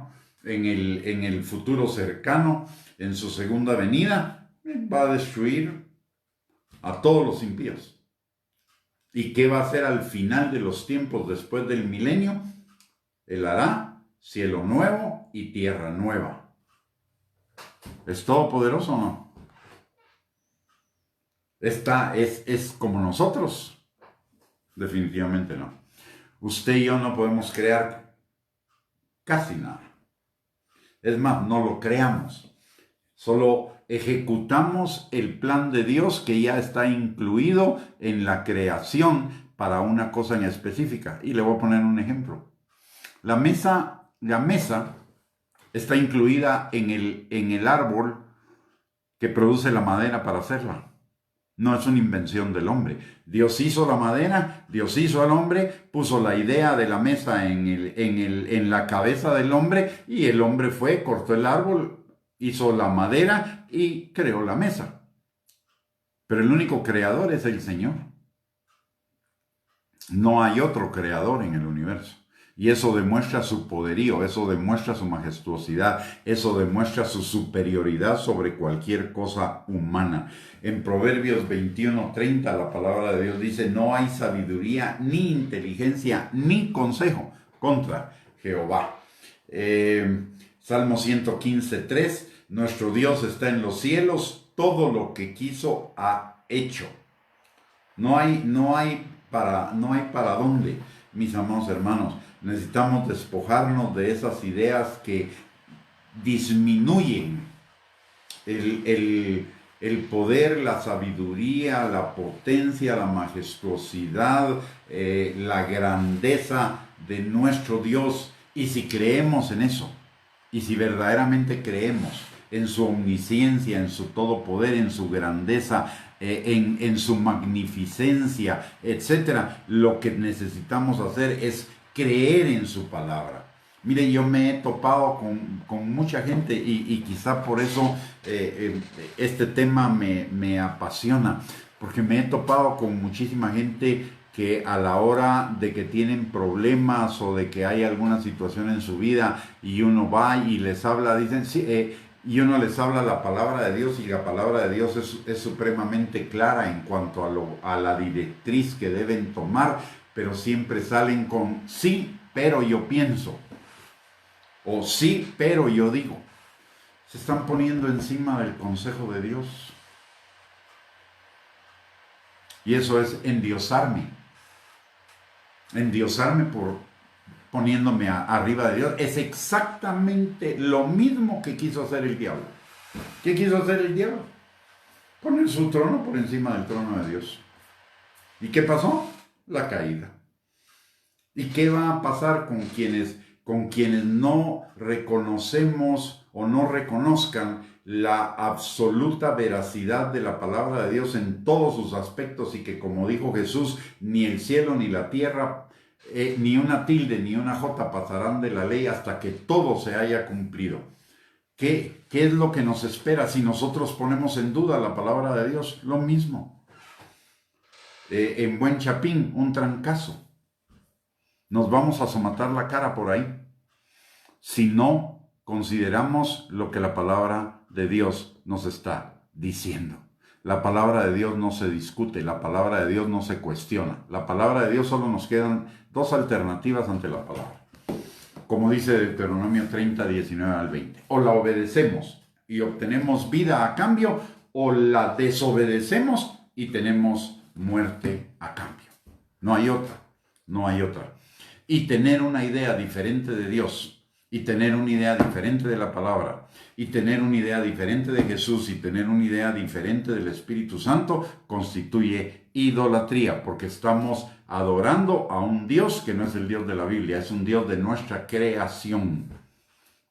en el futuro cercano, en su segunda venida? Va a destruir a todos los impíos. ¿Y qué va a hacer al final de los tiempos después del milenio? Él hará cielo nuevo y tierra nueva. ¿Es todopoderoso o no? ¿Es como nosotros? Definitivamente no. Usted y yo no podemos crear casi nada. Es más, no lo creamos. Solo ejecutamos el plan de Dios que ya está incluido en la creación para una cosa en específica. Y le voy a poner un ejemplo. La mesa está incluida en el árbol que produce la madera para hacerla. No es una invención del hombre. Dios hizo la madera, Dios hizo al hombre, puso la idea de la mesa en la cabeza del hombre y el hombre fue, cortó el árbol, hizo la madera y creó la mesa. Pero el único creador es el Señor. No hay otro creador en el universo. Y eso demuestra su poderío, eso demuestra su majestuosidad, eso demuestra su superioridad sobre cualquier cosa humana. En Proverbios 21:30 la palabra de Dios dice, no hay sabiduría, ni inteligencia, ni consejo contra Jehová. Salmo 115:3, nuestro Dios está en los cielos, todo lo que quiso ha hecho. No hay para dónde, mis amados hermanos. Necesitamos despojarnos de esas ideas que disminuyen el poder, la sabiduría, la potencia, la majestuosidad, la grandeza de nuestro Dios. Y si creemos en eso, y si verdaderamente creemos en su omnisciencia, en su todopoder, en su grandeza, en su magnificencia, etc., lo que necesitamos hacer es creer en su palabra. Mire, yo me he topado con mucha gente y quizá por eso este tema me apasiona, porque me he topado con muchísima gente que a la hora de que tienen problemas o de que hay alguna situación en su vida y uno va y les habla, dicen, sí, y uno les habla la palabra de Dios y la palabra de Dios es supremamente clara en cuanto a la directriz que deben tomar, pero siempre salen con sí, pero yo pienso, o sí, pero yo digo. Se están poniendo encima del consejo de Dios. Y eso es endiosarme por poniéndome arriba de Dios. Es exactamente lo mismo que quiso hacer el diablo. ¿Qué quiso hacer el diablo? Poner su trono por encima del trono de Dios. ¿Y qué pasó? La caída. ¿Y qué va a pasar con quienes no reconocemos o no reconozcan la absoluta veracidad de la palabra de Dios en todos sus aspectos y que, como dijo Jesús, ni el cielo ni la tierra, ni una tilde ni una jota pasarán de la ley hasta que todo se haya cumplido? ¿Qué es lo que nos espera si nosotros ponemos en duda la palabra de Dios? Lo mismo. En buen chapín, un trancazo. Nos vamos a somatar la cara por ahí si no consideramos lo que la palabra de Dios nos está diciendo. La palabra de Dios no se discute, la palabra de Dios no se cuestiona. La palabra de Dios solo nos quedan dos alternativas ante la palabra. Como dice Deuteronomio 30, 19 al 20. O la obedecemos y obtenemos vida a cambio, o la desobedecemos y tenemos muerte a cambio. No hay otra, no hay otra. Y tener una idea diferente de Dios, y tener una idea diferente de la palabra, y tener una idea diferente de Jesús, y tener una idea diferente del Espíritu Santo, constituye idolatría, porque estamos adorando a un Dios que no es el Dios de la Biblia, es un Dios de nuestra creación.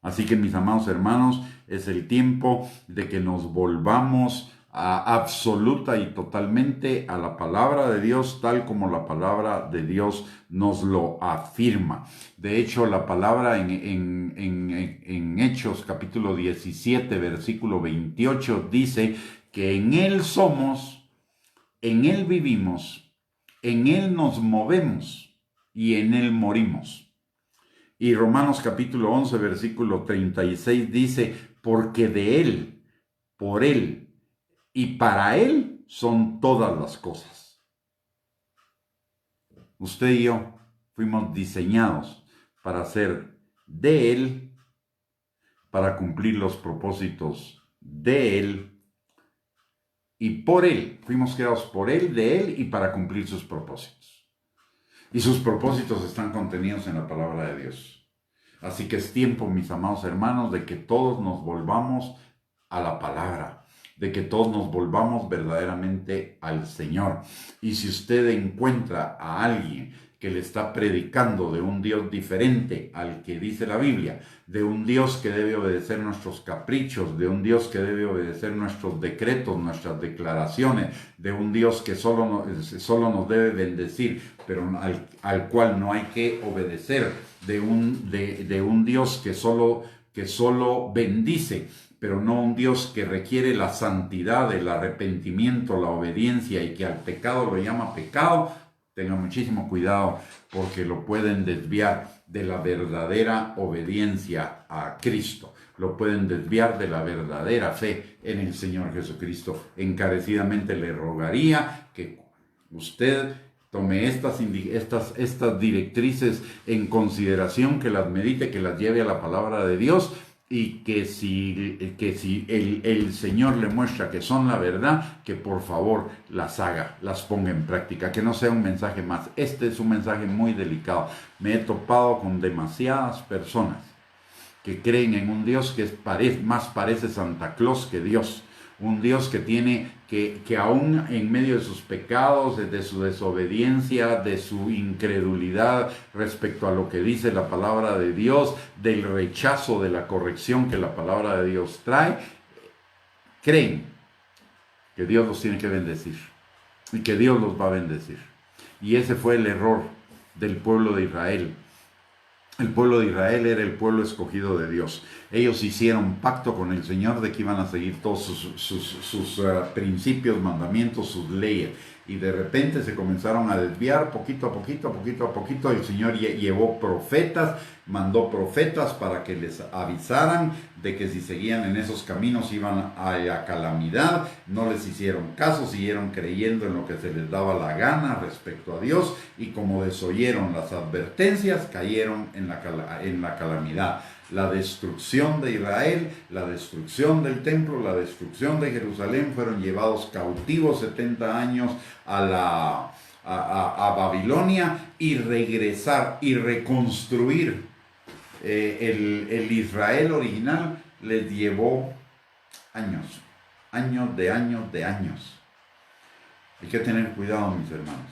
Así que, mis amados hermanos, es el tiempo de que nos volvamos absoluta y totalmente a la palabra de Dios, tal como la palabra de Dios nos lo afirma. De hecho, la palabra en Hechos capítulo 17, versículo 28, dice que en Él somos, en Él vivimos, en Él nos movemos y en Él morimos. Y Romanos capítulo 11, versículo 36 dice, porque de Él, por Él y para Él son todas las cosas. Usted y yo fuimos diseñados para ser de Él, para cumplir los propósitos de Él y por Él. Fuimos creados por Él, de Él y para cumplir sus propósitos. Y sus propósitos están contenidos en la palabra de Dios. Así que es tiempo, mis amados hermanos, de que todos nos volvamos a la palabra, de que todos nos volvamos verdaderamente al Señor. Y si usted encuentra a alguien que le está predicando de un Dios diferente al que dice la Biblia, de un Dios que debe obedecer nuestros caprichos, de un Dios que debe obedecer nuestros decretos, nuestras declaraciones, de un Dios que solo nos debe bendecir, pero al cual no hay que obedecer, de un Dios que solo bendice, pero no un Dios que requiere la santidad, el arrepentimiento, la obediencia y que al pecado lo llama pecado. Tenga muchísimo cuidado porque lo pueden desviar de la verdadera obediencia a Cristo. Lo pueden desviar de la verdadera fe en el Señor Jesucristo. Encarecidamente le rogaría que usted tome estas directrices en consideración, que las medite, que las lleve a la palabra de Dios, y que si el Señor le muestra que son la verdad, que por favor las haga, las ponga en práctica, que no sea un mensaje más. Este es un mensaje muy delicado. Me he topado con demasiadas personas que creen en un Dios que más parece Santa Claus que Dios. Un Dios que aún en medio de sus pecados, de su desobediencia, de su incredulidad respecto a lo que dice la palabra de Dios, del rechazo de la corrección que la palabra de Dios trae, creen que Dios los tiene que bendecir y que Dios los va a bendecir. Y ese fue el error del pueblo de Israel. El pueblo de Israel era el pueblo escogido de Dios. Ellos hicieron pacto con el Señor de que iban a seguir todos sus principios, mandamientos, sus leyes. Y de repente se comenzaron a desviar poquito a poquito. El Señor llevó profetas, mandó profetas para que les avisaran de que si seguían en esos caminos iban a la calamidad. No les hicieron caso, siguieron creyendo en lo que se les daba la gana respecto a Dios, y como desoyeron las advertencias, cayeron en la calamidad. La destrucción de Israel, la destrucción del templo, la destrucción de Jerusalén, fueron llevados cautivos 70 años a Babilonia, y regresar y reconstruir el Israel original les llevó años de años. Hay que tener cuidado, mis hermanos.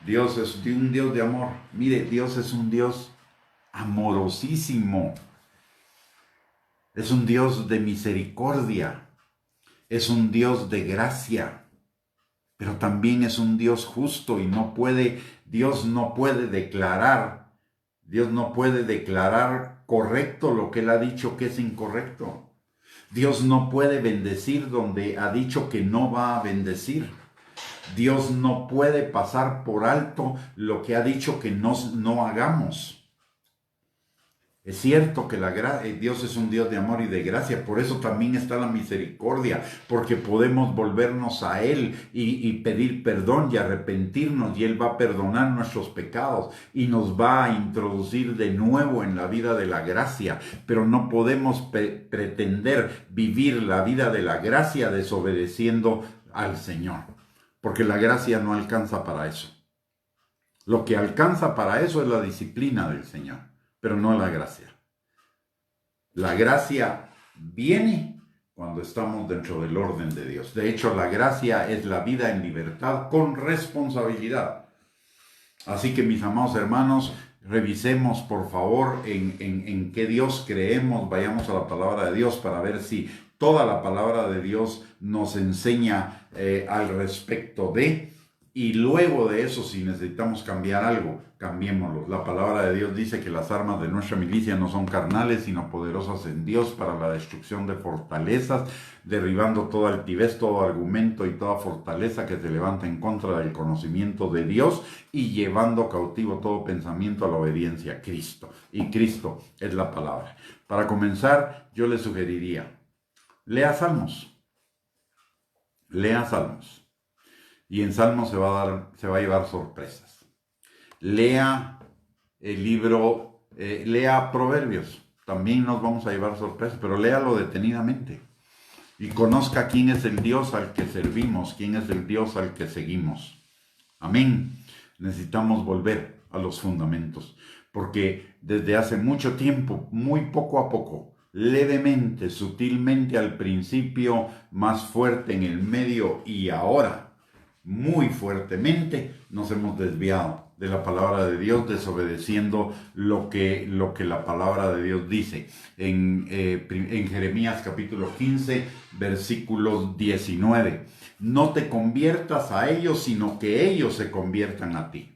Dios es un Dios de amor. Mire, Dios es un Dios amorosísimo. Es un Dios de misericordia. Es un Dios de gracia. Pero también es un Dios justo y Dios no puede declarar correcto lo que Él ha dicho que es incorrecto. Dios no puede bendecir donde ha dicho que no va a bendecir. Dios no puede pasar por alto lo que ha dicho que no hagamos. Es cierto que Dios es un Dios de amor y de gracia, por eso también está la misericordia, porque podemos volvernos a Él y pedir perdón y arrepentirnos, y Él va a perdonar nuestros pecados y nos va a introducir de nuevo en la vida de la gracia, pero no podemos pretender vivir la vida de la gracia desobedeciendo al Señor, porque la gracia no alcanza para eso. Lo que alcanza para eso es la disciplina del Señor, pero no la gracia. La gracia viene cuando estamos dentro del orden de Dios. De hecho, la gracia es la vida en libertad con responsabilidad. Así que, mis amados hermanos, revisemos por favor en qué Dios creemos. Vayamos a la palabra de Dios para ver si toda la palabra de Dios nos enseña al respecto de. Y luego de eso, si necesitamos cambiar algo, cambiémoslo. La palabra de Dios dice que las armas de nuestra milicia no son carnales, sino poderosas en Dios para la destrucción de fortalezas, derribando toda altivez, todo argumento y toda fortaleza que se levanta en contra del conocimiento de Dios y llevando cautivo todo pensamiento a la obediencia a Cristo. Y Cristo es la palabra. Para comenzar, yo le sugeriría, lea Salmos. Lea Salmos. Y en Salmos se va a llevar sorpresas. Lea el libro, lea Proverbios. También nos vamos a llevar sorpresas, pero léalo detenidamente. Y conozca quién es el Dios al que servimos, quién es el Dios al que seguimos. Amén. Necesitamos volver a los fundamentos, porque desde hace mucho tiempo, muy poco a poco, levemente, sutilmente al principio, más fuerte en el medio y ahora, muy fuertemente nos hemos desviado de la palabra de Dios, desobedeciendo lo que la palabra de Dios dice. En Jeremías capítulo 15, versículo 19. No te conviertas a ellos, sino que ellos se conviertan a ti.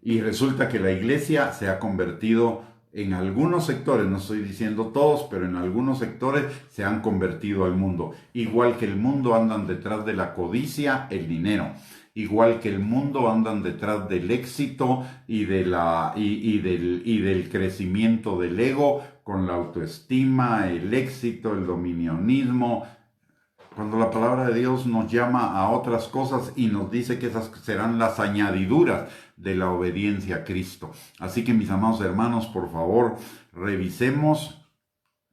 Y resulta que la iglesia se ha convertido en algunos sectores, no estoy diciendo todos, pero en algunos sectores se han convertido al mundo. Igual que el mundo andan detrás de la codicia, el dinero. Igual que el mundo andan detrás del éxito y del crecimiento del ego, con la autoestima, el éxito, el dominionismo. Cuando la palabra de Dios nos llama a otras cosas y nos dice que esas serán las añadiduras de la obediencia a Cristo. Así que, mis amados hermanos, por favor, revisemos,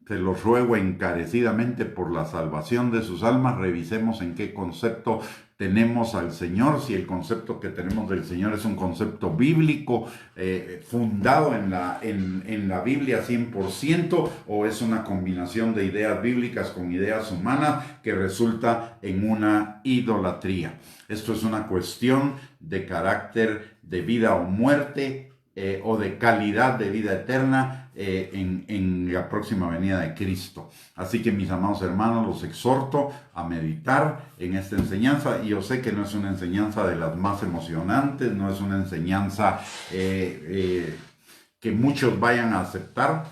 se los ruego encarecidamente por la salvación de sus almas, revisemos en qué concepto tenemos al Señor, si el concepto que tenemos del Señor es un concepto bíblico, fundado en la Biblia 100%, o es una combinación de ideas bíblicas con ideas humanas que resulta en una idolatría. Esto es una cuestión de carácter de vida o muerte, o de calidad de vida eterna en la próxima venida de Cristo. Así que, mis amados hermanos, los exhorto a meditar en esta enseñanza, y yo sé que no es una enseñanza de las más emocionantes, no es una enseñanza que muchos vayan a aceptar,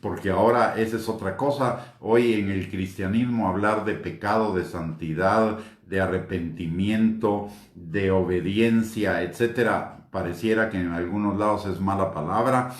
porque ahora esa es otra cosa. Hoy en el cristianismo hablar de pecado, de santidad, de arrepentimiento, de obediencia, etcétera, pareciera que en algunos lados es mala palabra,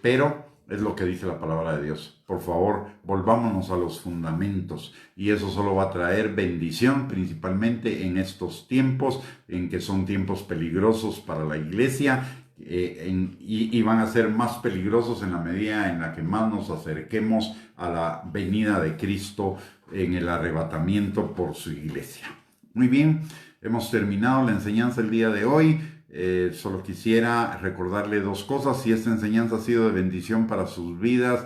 pero es lo que dice la palabra de Dios. Por favor, volvámonos a los fundamentos, y eso solo va a traer bendición, principalmente en estos tiempos, en que son tiempos peligrosos para la iglesia, y van a ser más peligrosos en la medida en la que más nos acerquemos a la venida de Cristo en el arrebatamiento por su iglesia. Muy bien, hemos terminado la enseñanza el día de hoy. Solo quisiera recordarle dos cosas. Si esta enseñanza ha sido de bendición para sus vidas,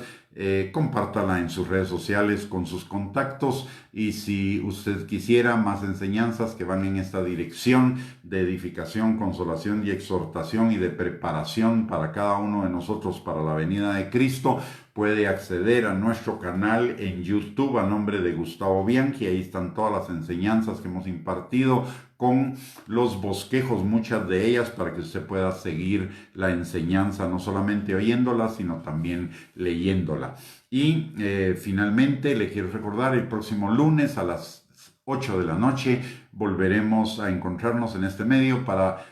compártala en sus redes sociales con sus contactos, y si usted quisiera más enseñanzas que van en esta dirección de edificación, consolación y exhortación y de preparación para cada uno de nosotros para la venida de Cristo, puede acceder a nuestro canal en YouTube a nombre de Gustavo Bianchi. Ahí están todas las enseñanzas que hemos impartido con los bosquejos, muchas de ellas, para que usted pueda seguir la enseñanza, no solamente oyéndola, sino también leyéndola. Y finalmente le quiero recordar, el próximo lunes a las 8 de la noche volveremos a encontrarnos en este medio para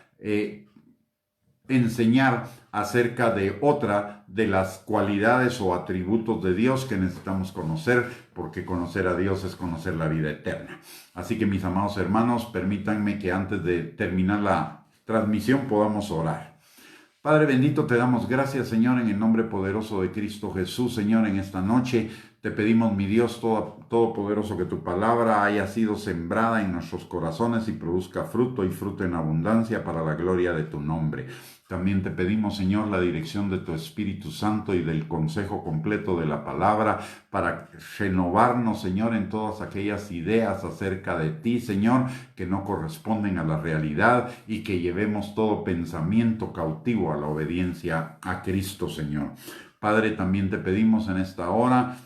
enseñar acerca de otra de las cualidades o atributos de Dios que necesitamos conocer, porque conocer a Dios es conocer la vida eterna. Así que, mis amados hermanos, permítanme que antes de terminar la transmisión podamos orar. Padre bendito, te damos gracias, Señor, en el nombre poderoso de Cristo Jesús. Señor, en esta noche te pedimos, mi Dios todopoderoso, que tu palabra haya sido sembrada en nuestros corazones y produzca fruto, y fruto en abundancia, para la gloria de tu nombre. También te pedimos, Señor, la dirección de tu Espíritu Santo y del consejo completo de la palabra para renovarnos, Señor, en todas aquellas ideas acerca de ti, Señor, que no corresponden a la realidad, y que llevemos todo pensamiento cautivo a la obediencia a Cristo, Señor. Padre, también te pedimos en esta hora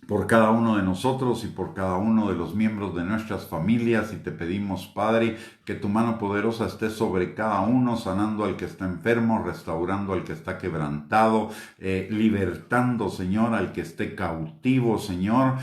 por cada uno de nosotros y por cada uno de los miembros de nuestras familias, y te pedimos, Padre, que tu mano poderosa esté sobre cada uno, sanando al que está enfermo, restaurando al que está quebrantado, libertando, Señor, al que esté cautivo, Señor,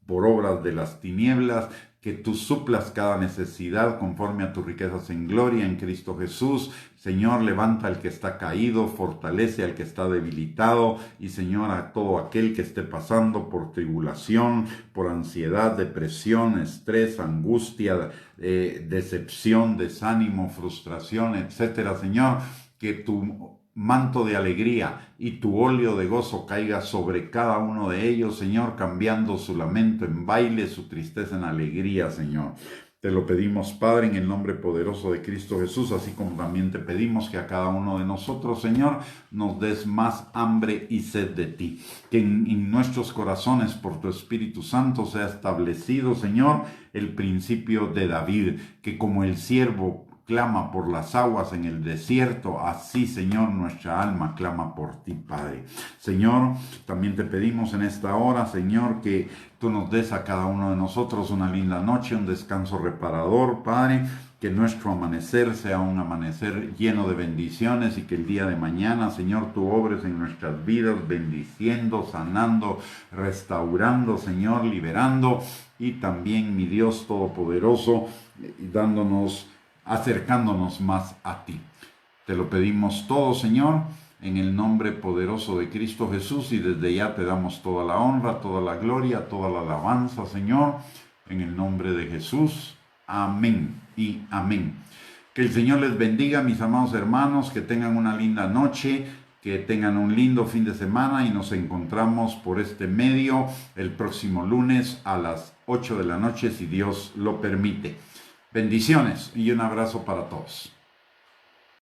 por obras de las tinieblas. Que tú suplas cada necesidad conforme a tus riquezas en gloria en Cristo Jesús. Señor, levanta al que está caído, fortalece al que está debilitado, y, Señor, a todo aquel que esté pasando por tribulación, por ansiedad, depresión, estrés, angustia, decepción, desánimo, frustración, etcétera. Señor, que tu manto de alegría y tu óleo de gozo caiga sobre cada uno de ellos, Señor, cambiando su lamento en baile, su tristeza en alegría, Señor. Te lo pedimos, Padre, en el nombre poderoso de Cristo Jesús, así como también te pedimos que a cada uno de nosotros, Señor, nos des más hambre y sed de ti. Que en nuestros corazones, por tu Espíritu Santo, sea establecido, Señor, el principio de David, que como el siervo clama por las aguas en el desierto, así, Señor, nuestra alma clama por ti, Padre. Señor, también te pedimos en esta hora, Señor, que tú nos des a cada uno de nosotros una linda noche, un descanso reparador, Padre. Que nuestro amanecer sea un amanecer lleno de bendiciones, y que el día de mañana, Señor, tú obres en nuestras vidas, bendiciendo, sanando, restaurando, Señor, liberando, y también, mi Dios todopoderoso, acercándonos más a ti. Te lo pedimos todo, Señor, en el nombre poderoso de Cristo Jesús, y desde ya te damos toda la honra, toda la gloria, toda la alabanza, Señor, en el nombre de Jesús. Amén y amén. Que el Señor les bendiga, mis amados hermanos, que tengan una linda noche, que tengan un lindo fin de semana, y nos encontramos por este medio el próximo lunes a las 8 de la noche, si Dios lo permite. Bendiciones y un abrazo para todos.